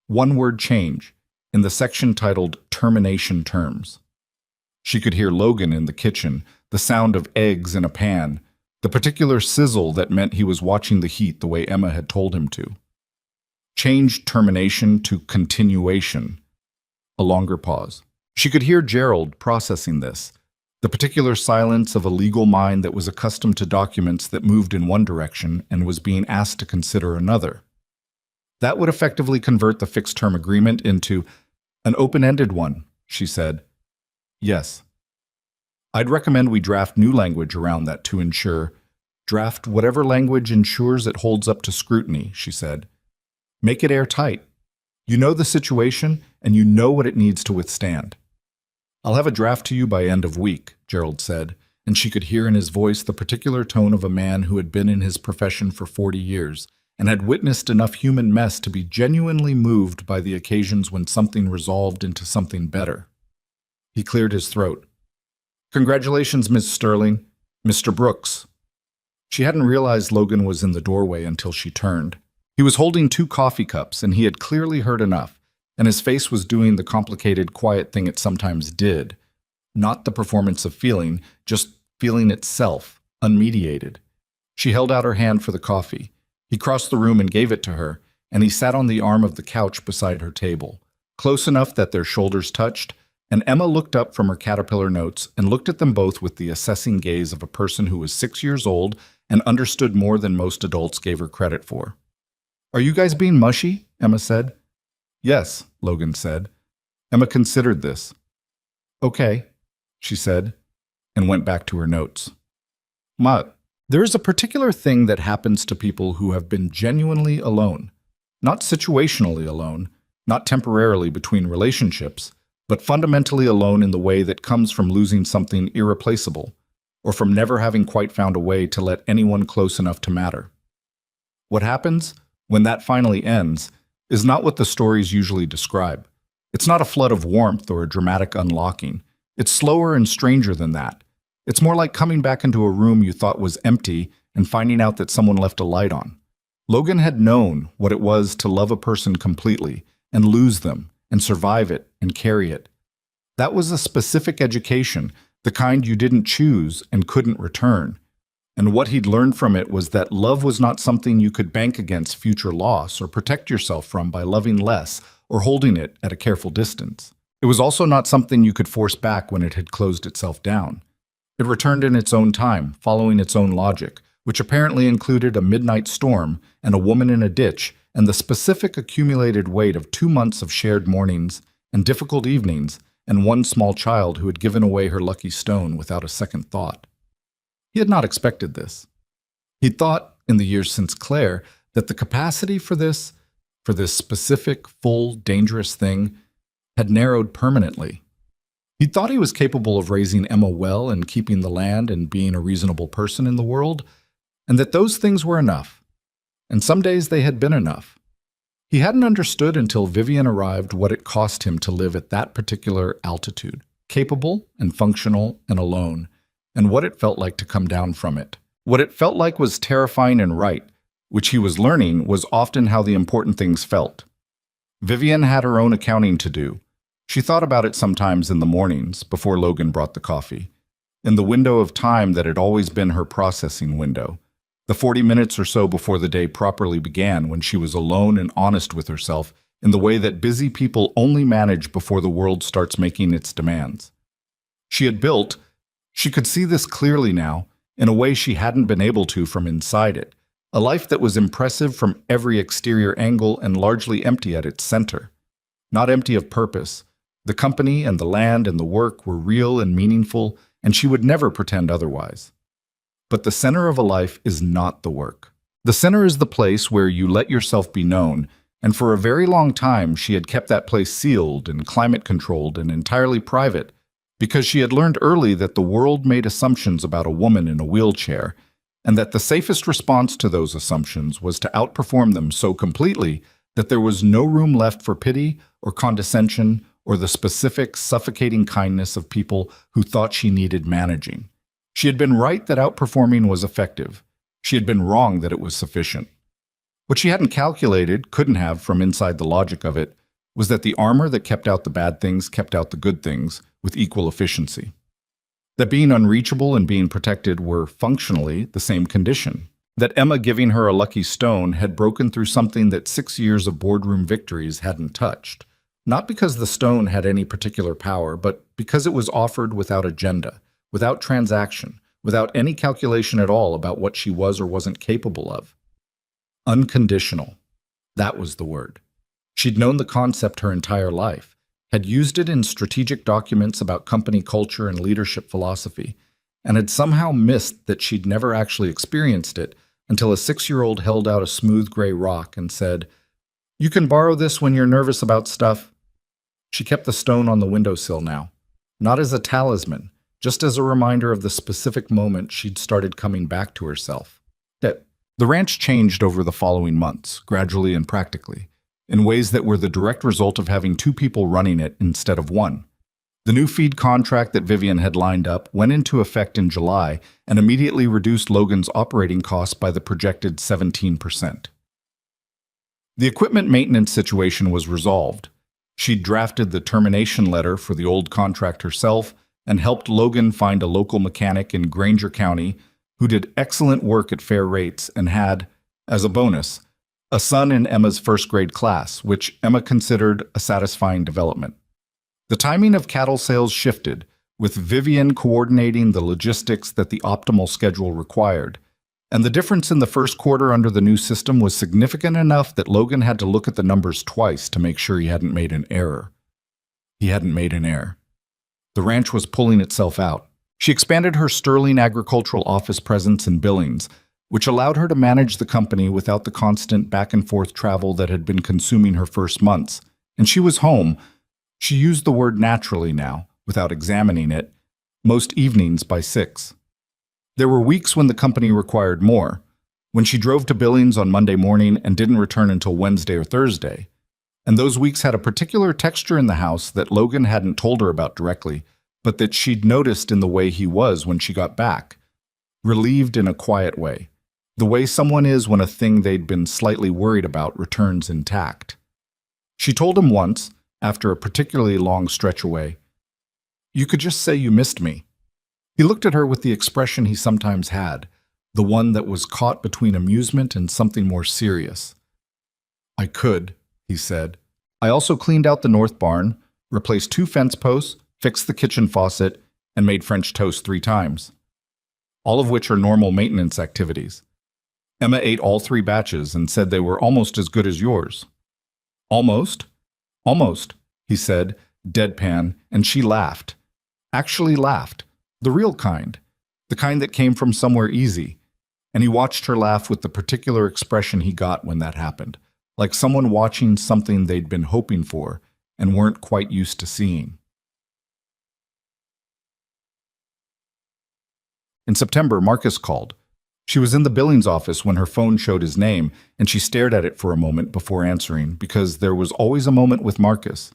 S1: "One-word change, in the section titled Termination Terms." She could hear Logan in the kitchen, the sound of eggs in a pan, the particular sizzle that meant he was watching the heat the way Emma had told him to. Change termination to continuation. A longer pause. She could hear Gerald processing this, the particular silence of a legal mind that was accustomed to documents that moved in one direction and was being asked to consider another. That would effectively convert the fixed-term agreement into an open-ended one, she said. "Yes. I'd recommend we draft new language around that to ensure. Draft whatever language ensures it holds up to scrutiny," she said. "Make it airtight. You know the situation, and you know what it needs to withstand." "I'll have a draft to you by end of week," Gerald said, and she could hear in his voice the particular tone of a man who had been in his profession for 40 years and had witnessed enough human mess to be genuinely moved by the occasions when something resolved into something better. He cleared his throat. "Congratulations, Miss Sterling. Mr. Brooks." She hadn't realized Logan was in the doorway until she turned. He was holding 2 coffee cups, and he had clearly heard enough, and his face was doing the complicated, quiet thing it sometimes did. Not the performance of feeling, just feeling itself, unmediated. She held out her hand for the coffee. He crossed the room and gave it to her, and he sat on the arm of the couch beside her table, close enough that their shoulders touched, and Emma looked up from her caterpillar notes and looked at them both with the assessing gaze of a person who was 6 years old and understood more than most adults gave her credit for. "Are you guys being mushy?" Emma said. "Yes," Logan said. Emma considered this. "Okay," she said, and went back to her notes. There is a particular thing that happens to people who have been genuinely alone. Not situationally alone, not temporarily between relationships, but fundamentally alone in the way that comes from losing something irreplaceable, or from never having quite found a way to let anyone close enough to matter. What happens, when that finally ends, is not what the stories usually describe. It's not a flood of warmth or a dramatic unlocking. It's slower and stranger than that. It's more like coming back into a room you thought was empty and finding out that someone left a light on. Logan had known what it was to love a person completely and lose them and survive it and carry it. That was a specific education, the kind you didn't choose and couldn't return. And what he'd learned from it was that love was not something you could bank against future loss or protect yourself from by loving less or holding it at a careful distance. It was also not something you could force back when it had closed itself down. It returned in its own time, following its own logic, which apparently included a midnight storm and a woman in a ditch and the specific accumulated weight of 2 months of shared mornings and difficult evenings and one small child who had given away her lucky stone without a second thought. He had not expected this. He'd thought, in the years since Claire, that the capacity for this specific, full, dangerous thing, had narrowed permanently. He thought he was capable of raising Emma well and keeping the land and being a reasonable person in the world, and that those things were enough. And some days they had been enough. He hadn't understood until Vivian arrived what it cost him to live at that particular altitude, capable and functional and alone, and what it felt like to come down from it. What it felt like was terrifying and right, which he was learning was often how the important things felt. Vivian had her own accounting to do. She thought about it sometimes in the mornings, before Logan brought the coffee, in the window of time that had always been her processing window, the 40 minutes or so before the day properly began, when she was alone and honest with herself in the way that busy people only manage before the world starts making its demands. She could see this clearly now, in a way she hadn't been able to from inside it, a life that was impressive from every exterior angle and largely empty at its center. Not empty of purpose. The company and the land and the work were real and meaningful, and she would never pretend otherwise. But the center of a life is not the work. The center is the place where you let yourself be known, and for a very long time she had kept that place sealed and climate-controlled and entirely private, because she had learned early that the world made assumptions about a woman in a wheelchair, and that the safest response to those assumptions was to outperform them so completely that there was no room left for pity or condescension or the specific, suffocating kindness of people who thought she needed managing. She had been right that outperforming was effective. She had been wrong that it was sufficient. What she hadn't calculated, couldn't have from inside the logic of it, was that the armor that kept out the bad things kept out the good things with equal efficiency. That being unreachable and being protected were functionally the same condition. That Emma giving her a lucky stone had broken through something that 6 years of boardroom victories hadn't touched. Not because the stone had any particular power, but because it was offered without agenda, without transaction, without any calculation at all about what she was or wasn't capable of. Unconditional. That was the word. She'd known the concept her entire life, had used it in strategic documents about company culture and leadership philosophy, and had somehow missed that she'd never actually experienced it until a 6-year-old held out a smooth gray rock and said, "You can borrow this when you're nervous about stuff." She kept the stone on the windowsill now, not as a talisman, just as a reminder of the specific moment she'd started coming back to herself. The ranch changed over the following months, gradually and practically, in ways that were the direct result of having 2 people running it instead of 1. The new feed contract that Vivian had lined up went into effect in July and immediately reduced Logan's operating costs by the projected 17%. The equipment maintenance situation was resolved. She'd drafted the termination letter for the old contract herself and helped Logan find a local mechanic in Granger County who did excellent work at fair rates and had, as a bonus, a son in Emma's first-grade class, which Emma considered a satisfying development. The timing of cattle sales shifted, with Vivian coordinating the logistics that the optimal schedule required, and the difference in the first quarter under the new system was significant enough that Logan had to look at the numbers twice to make sure he hadn't made an error. He hadn't made an error. The ranch was pulling itself out. She expanded her Sterling agricultural office presence in Billings, which allowed her to manage the company without the constant back-and-forth travel that had been consuming her first months. And she was home. She used the word naturally now, without examining it, most evenings by 6. There were weeks when the company required more, when she drove to Billings on Monday morning and didn't return until Wednesday or Thursday. And those weeks had a particular texture in the house that Logan hadn't told her about directly, but that she'd noticed in the way he was when she got back, relieved in a quiet way, the way someone is when a thing they'd been slightly worried about returns intact. She told him once, after a particularly long stretch away, "You could just say you missed me." He looked at her with the expression he sometimes had, the one that was caught between amusement and something more serious. "I could," he said. "I also cleaned out the north barn, replaced 2 fence posts, fixed the kitchen faucet, and made French toast 3 times. All of which are normal maintenance activities. Emma ate all 3 batches and said they were almost as good as yours." "Almost?" "Almost," he said, deadpan, and she laughed. Actually laughed. The real kind. The kind that came from somewhere easy. And he watched her laugh with the particular expression he got when that happened, like someone watching something they'd been hoping for and weren't quite used to seeing. In September, Marcus called. She was in the billings office when her phone showed his name, and she stared at it for a moment before answering, because there was always a moment with Marcus,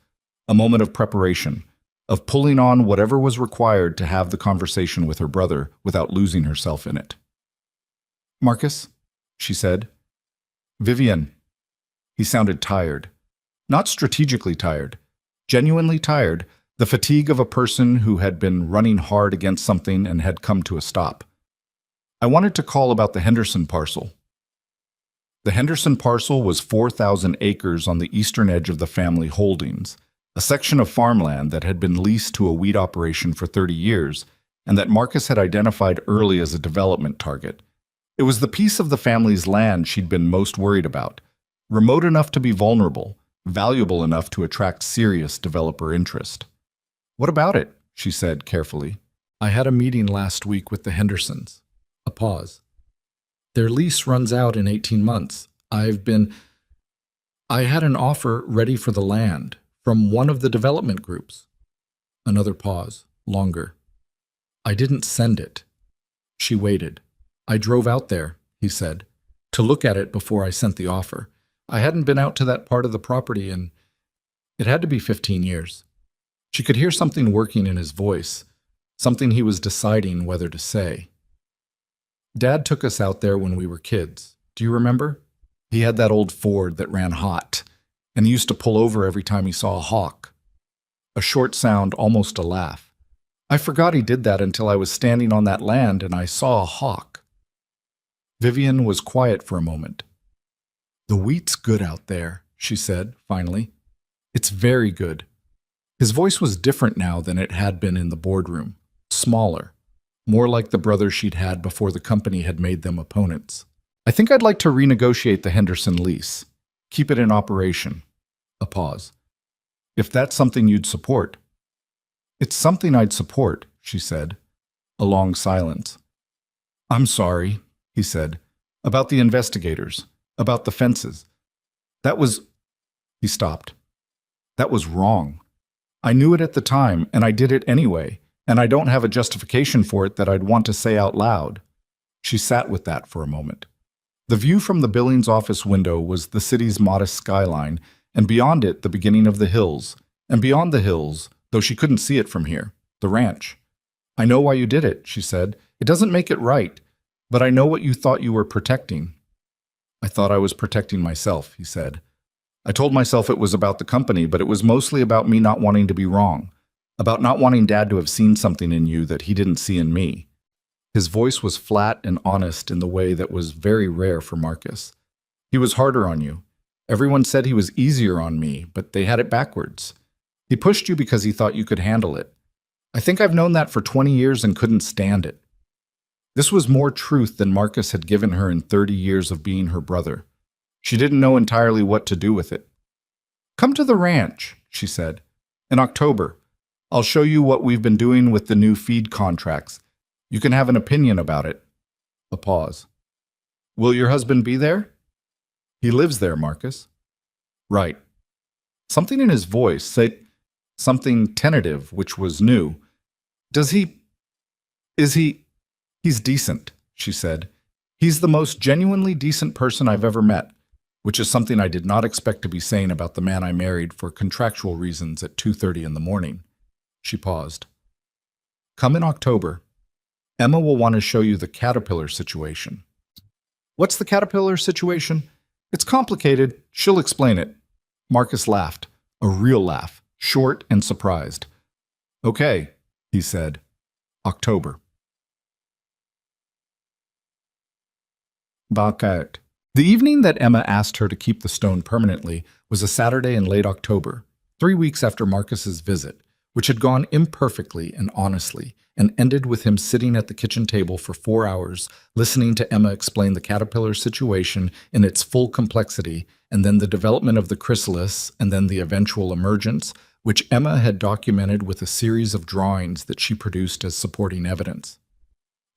S1: a moment of preparation, of pulling on whatever was required to have the conversation with her brother without losing herself in it. "Marcus," she said. "Vivian." He sounded tired. Not strategically tired, genuinely tired, the fatigue of a person who had been running hard against something and had come to a stop. "I wanted to call about the Henderson parcel." The Henderson parcel was 4,000 acres on the eastern edge of the family holdings, a section of farmland that had been leased to a wheat operation for 30 years, and that Marcus had identified early as a development target. It was the piece of the family's land she'd been most worried about, remote enough to be vulnerable, valuable enough to attract serious developer interest. "What about it?" she said carefully. "I had a meeting last week with the Hendersons." A pause. "Their lease runs out in 18 months. I had an offer ready for the land from one of the development groups." Another pause, longer. "I didn't send it." She waited. "I drove out there," he said, "to look at it before I sent the offer. I hadn't been out to that part of the property in, it had to be 15 years. She could hear something working in his voice, something he was deciding whether to say. "Dad took us out there when we were kids. Do you remember? He had that old Ford that ran hot, and he used to pull over every time he saw a hawk." A short sound, almost a laugh. "I forgot he did that until I was standing on that land and I saw a hawk." Vivian was quiet for a moment. "The wheat's good out there," she said, finally. "It's very good." His voice was different now than it had been in the boardroom, smaller, more like the brother she'd had before the company had made them opponents. "I think I'd like to renegotiate the Henderson lease. Keep it in operation." A pause. "If that's something you'd support." "It's something I'd support," she said. A long silence. "I'm sorry," he said, "about the investigators, about the fences. That was—" He stopped. "That was wrong. I knew it at the time, and I did it anyway, and I don't have a justification for it that I'd want to say out loud." She sat with that for a moment. The view from the Billings office window was the city's modest skyline, and beyond it the beginning of the hills, and beyond the hills, though she couldn't see it from here, the ranch. "I know why you did it," she said. "It doesn't make it right, but I know what you thought you were protecting." "I thought I was protecting myself," he said. "I told myself it was about the company, but it was mostly about me not wanting to be wrong, about not wanting Dad to have seen something in you that he didn't see in me." His voice was flat and honest in the way that was very rare for Marcus. "He was harder on you. Everyone said he was easier on me, but they had it backwards. He pushed you because he thought you could handle it. I think I've known that for 20 years and couldn't stand it." This was more truth than Marcus had given her in 30 years of being her brother. She didn't know entirely what to do with it. "Come to the ranch," she said, "in October. I'll show you what we've been doing with the new feed contracts. You can have an opinion about it." A pause. "Will your husband be there?" "He lives there, Marcus." "Right." Something in his voice said something tentative, which was new. "Is he? He's decent," she said. "He's the most genuinely decent person I've ever met, which is something I did not expect to be saying about the man I married for contractual reasons at 2:30 in the morning." She paused. "Come in October. Emma will want to show you the caterpillar situation." "What's the caterpillar situation?" "It's complicated. She'll explain it." Marcus laughed, a real laugh, short and surprised. "Okay," he said. October. Back out. The evening that Emma asked her to keep the stone permanently was a Saturday in late October, 3 weeks after Marcus's visit, which had gone imperfectly and honestly, and ended with him sitting at the kitchen table for 4 hours, listening to Emma explain the caterpillar situation in its full complexity, and then the development of the chrysalis, and then the eventual emergence, which Emma had documented with a series of drawings that she produced as supporting evidence.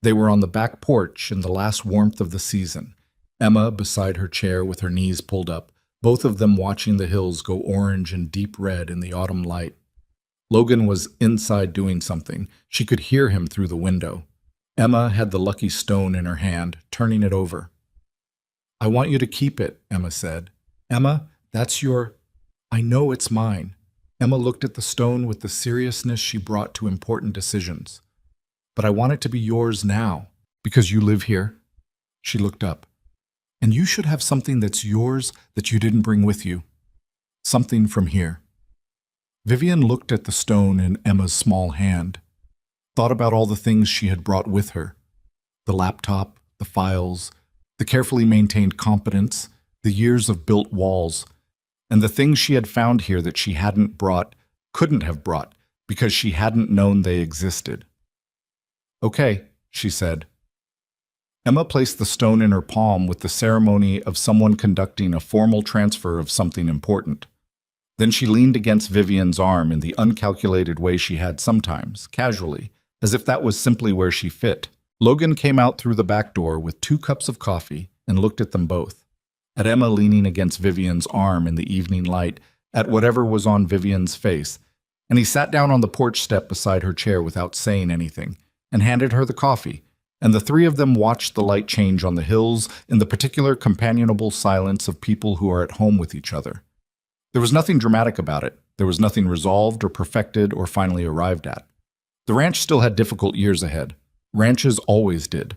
S1: They were on the back porch in the last warmth of the season, Emma beside her chair with her knees pulled up, both of them watching the hills go orange and deep red in the autumn light. Logan was inside doing something. She could hear him through the window. Emma had the lucky stone in her hand, turning it over. I want you to keep it, Emma said. Emma, that's your... I know it's mine. Emma looked at the stone with the seriousness she brought to important decisions. But I want it to be yours now, because you live here. She looked up. And you should have something that's yours that you didn't bring with you. Something from here. Vivian looked at the stone in Emma's small hand, thought about all the things she had brought with her. The laptop, the files, the carefully maintained competence, the years of built walls, and the things she had found here that she hadn't brought, couldn't have brought, because she hadn't known they existed. Okay, she said. Emma placed the stone in her palm with the ceremony of someone conducting a formal transfer of something important. Then she leaned against Vivian's arm in the uncalculated way she had sometimes, casually, as if that was simply where she fit. Logan came out through the back door with 2 cups of coffee and looked at them both. At Emma leaning against Vivian's arm in the evening light, at whatever was on Vivian's face, and he sat down on the porch step beside her chair without saying anything, and handed her the coffee, and the 3 of them watched the light change on the hills in the particular companionable silence of people who are at home with each other. There was nothing dramatic about it. There was nothing resolved or perfected or finally arrived at. The ranch still had difficult years ahead. Ranches always did.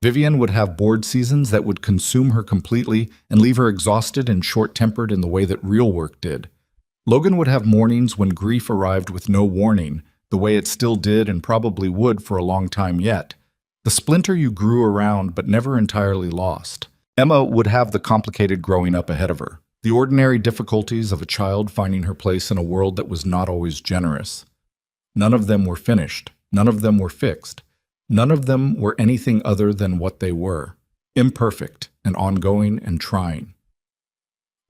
S1: Vivian would have bored seasons that would consume her completely and leave her exhausted and short-tempered in the way that real work did. Logan would have mornings when grief arrived with no warning, the way it still did and probably would for a long time yet. The splinter you grew around but never entirely lost. Emma would have the complicated growing up ahead of her, the ordinary difficulties of a child finding her place in a world that was not always generous. None of them were finished. None of them were fixed. None of them were anything other than what they were, imperfect and ongoing and trying.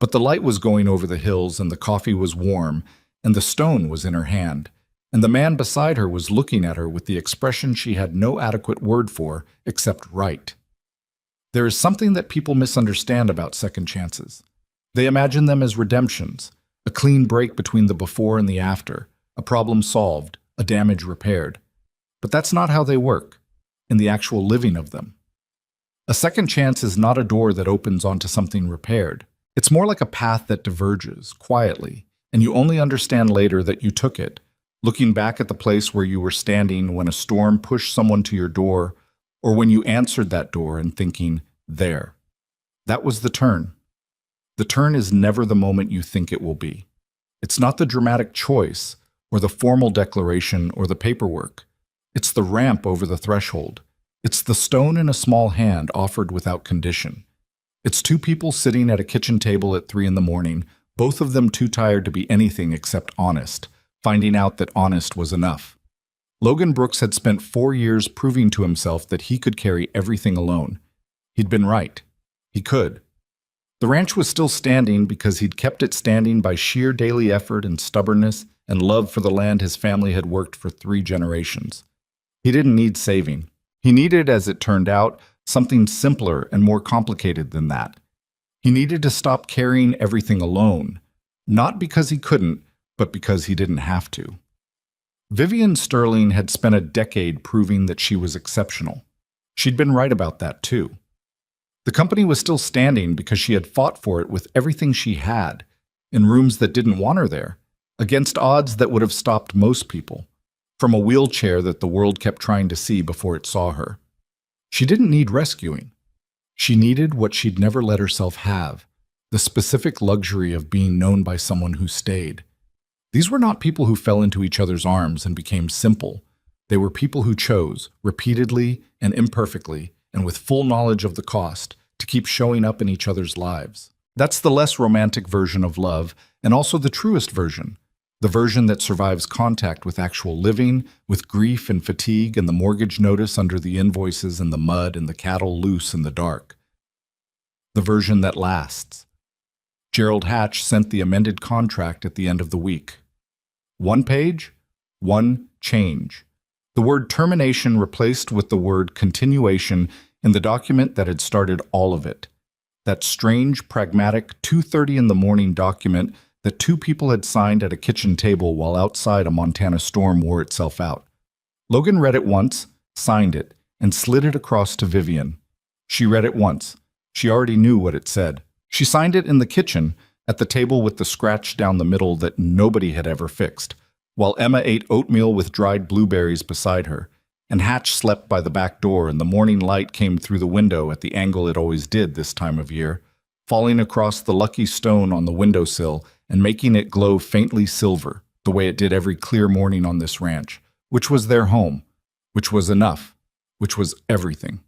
S1: But the light was going over the hills and the coffee was warm and the stone was in her hand, and the man beside her was looking at her with the expression she had no adequate word for except right. There is something that people misunderstand about second chances. They imagine them as redemptions, a clean break between the before and the after, a problem solved, a damage repaired. But that's not how they work, in the actual living of them. A second chance is not a door that opens onto something repaired. It's more like a path that diverges, quietly, and you only understand later that you took it, looking back at the place where you were standing when a storm pushed someone to your door, or when you answered that door and thinking, there. That was the turn. The turn is never the moment you think it will be. It's not the dramatic choice, or the formal declaration, or the paperwork. It's the ramp over the threshold. It's the stone in a small hand offered without condition. It's 2 people sitting at a kitchen table at 3 in the morning, both of them too tired to be anything except honest, finding out that honest was enough. Logan Brooks had spent 4 years proving to himself that he could carry everything alone. He'd been right. He could. The ranch was still standing because he'd kept it standing by sheer daily effort and stubbornness and love for the land his family had worked for 3 generations. He didn't need saving. He needed, as it turned out, something simpler and more complicated than that. He needed to stop carrying everything alone, not because he couldn't, but because he didn't have to. Vivian Sterling had spent a decade proving that she was exceptional. She'd been right about that, too. The company was still standing because she had fought for it with everything she had, in rooms that didn't want her there, against odds that would have stopped most people, from a wheelchair that the world kept trying to see before it saw her. She didn't need rescuing. She needed what she'd never let herself have, the specific luxury of being known by someone who stayed. These were not people who fell into each other's arms and became simple. They were people who chose, repeatedly and imperfectly, and with full knowledge of the cost, to keep showing up in each other's lives. That's the less romantic version of love, and also the truest version. The version that survives contact with actual living, with grief and fatigue and the mortgage notice under the invoices and the mud and the cattle loose in the dark. The version that lasts. Gerald Hatch sent the amended contract at the end of the week. 1 page, 1 change. The word termination replaced with the word continuation in the document that had started all of it. That strange, pragmatic 2:30 in the morning document that 2 people had signed at a kitchen table while outside a Montana storm wore itself out. Logan read it once, signed it, and slid it across to Vivian. She read it once. She already knew what it said. She signed it in the kitchen, at the table with the scratch down the middle that nobody had ever fixed, while Emma ate oatmeal with dried blueberries beside her, and Hatch slept by the back door, and the morning light came through the window at the angle it always did this time of year, falling across the lucky stone on the windowsill and making it glow faintly silver, the way it did every clear morning on this ranch, which was their home, which was enough, which was everything.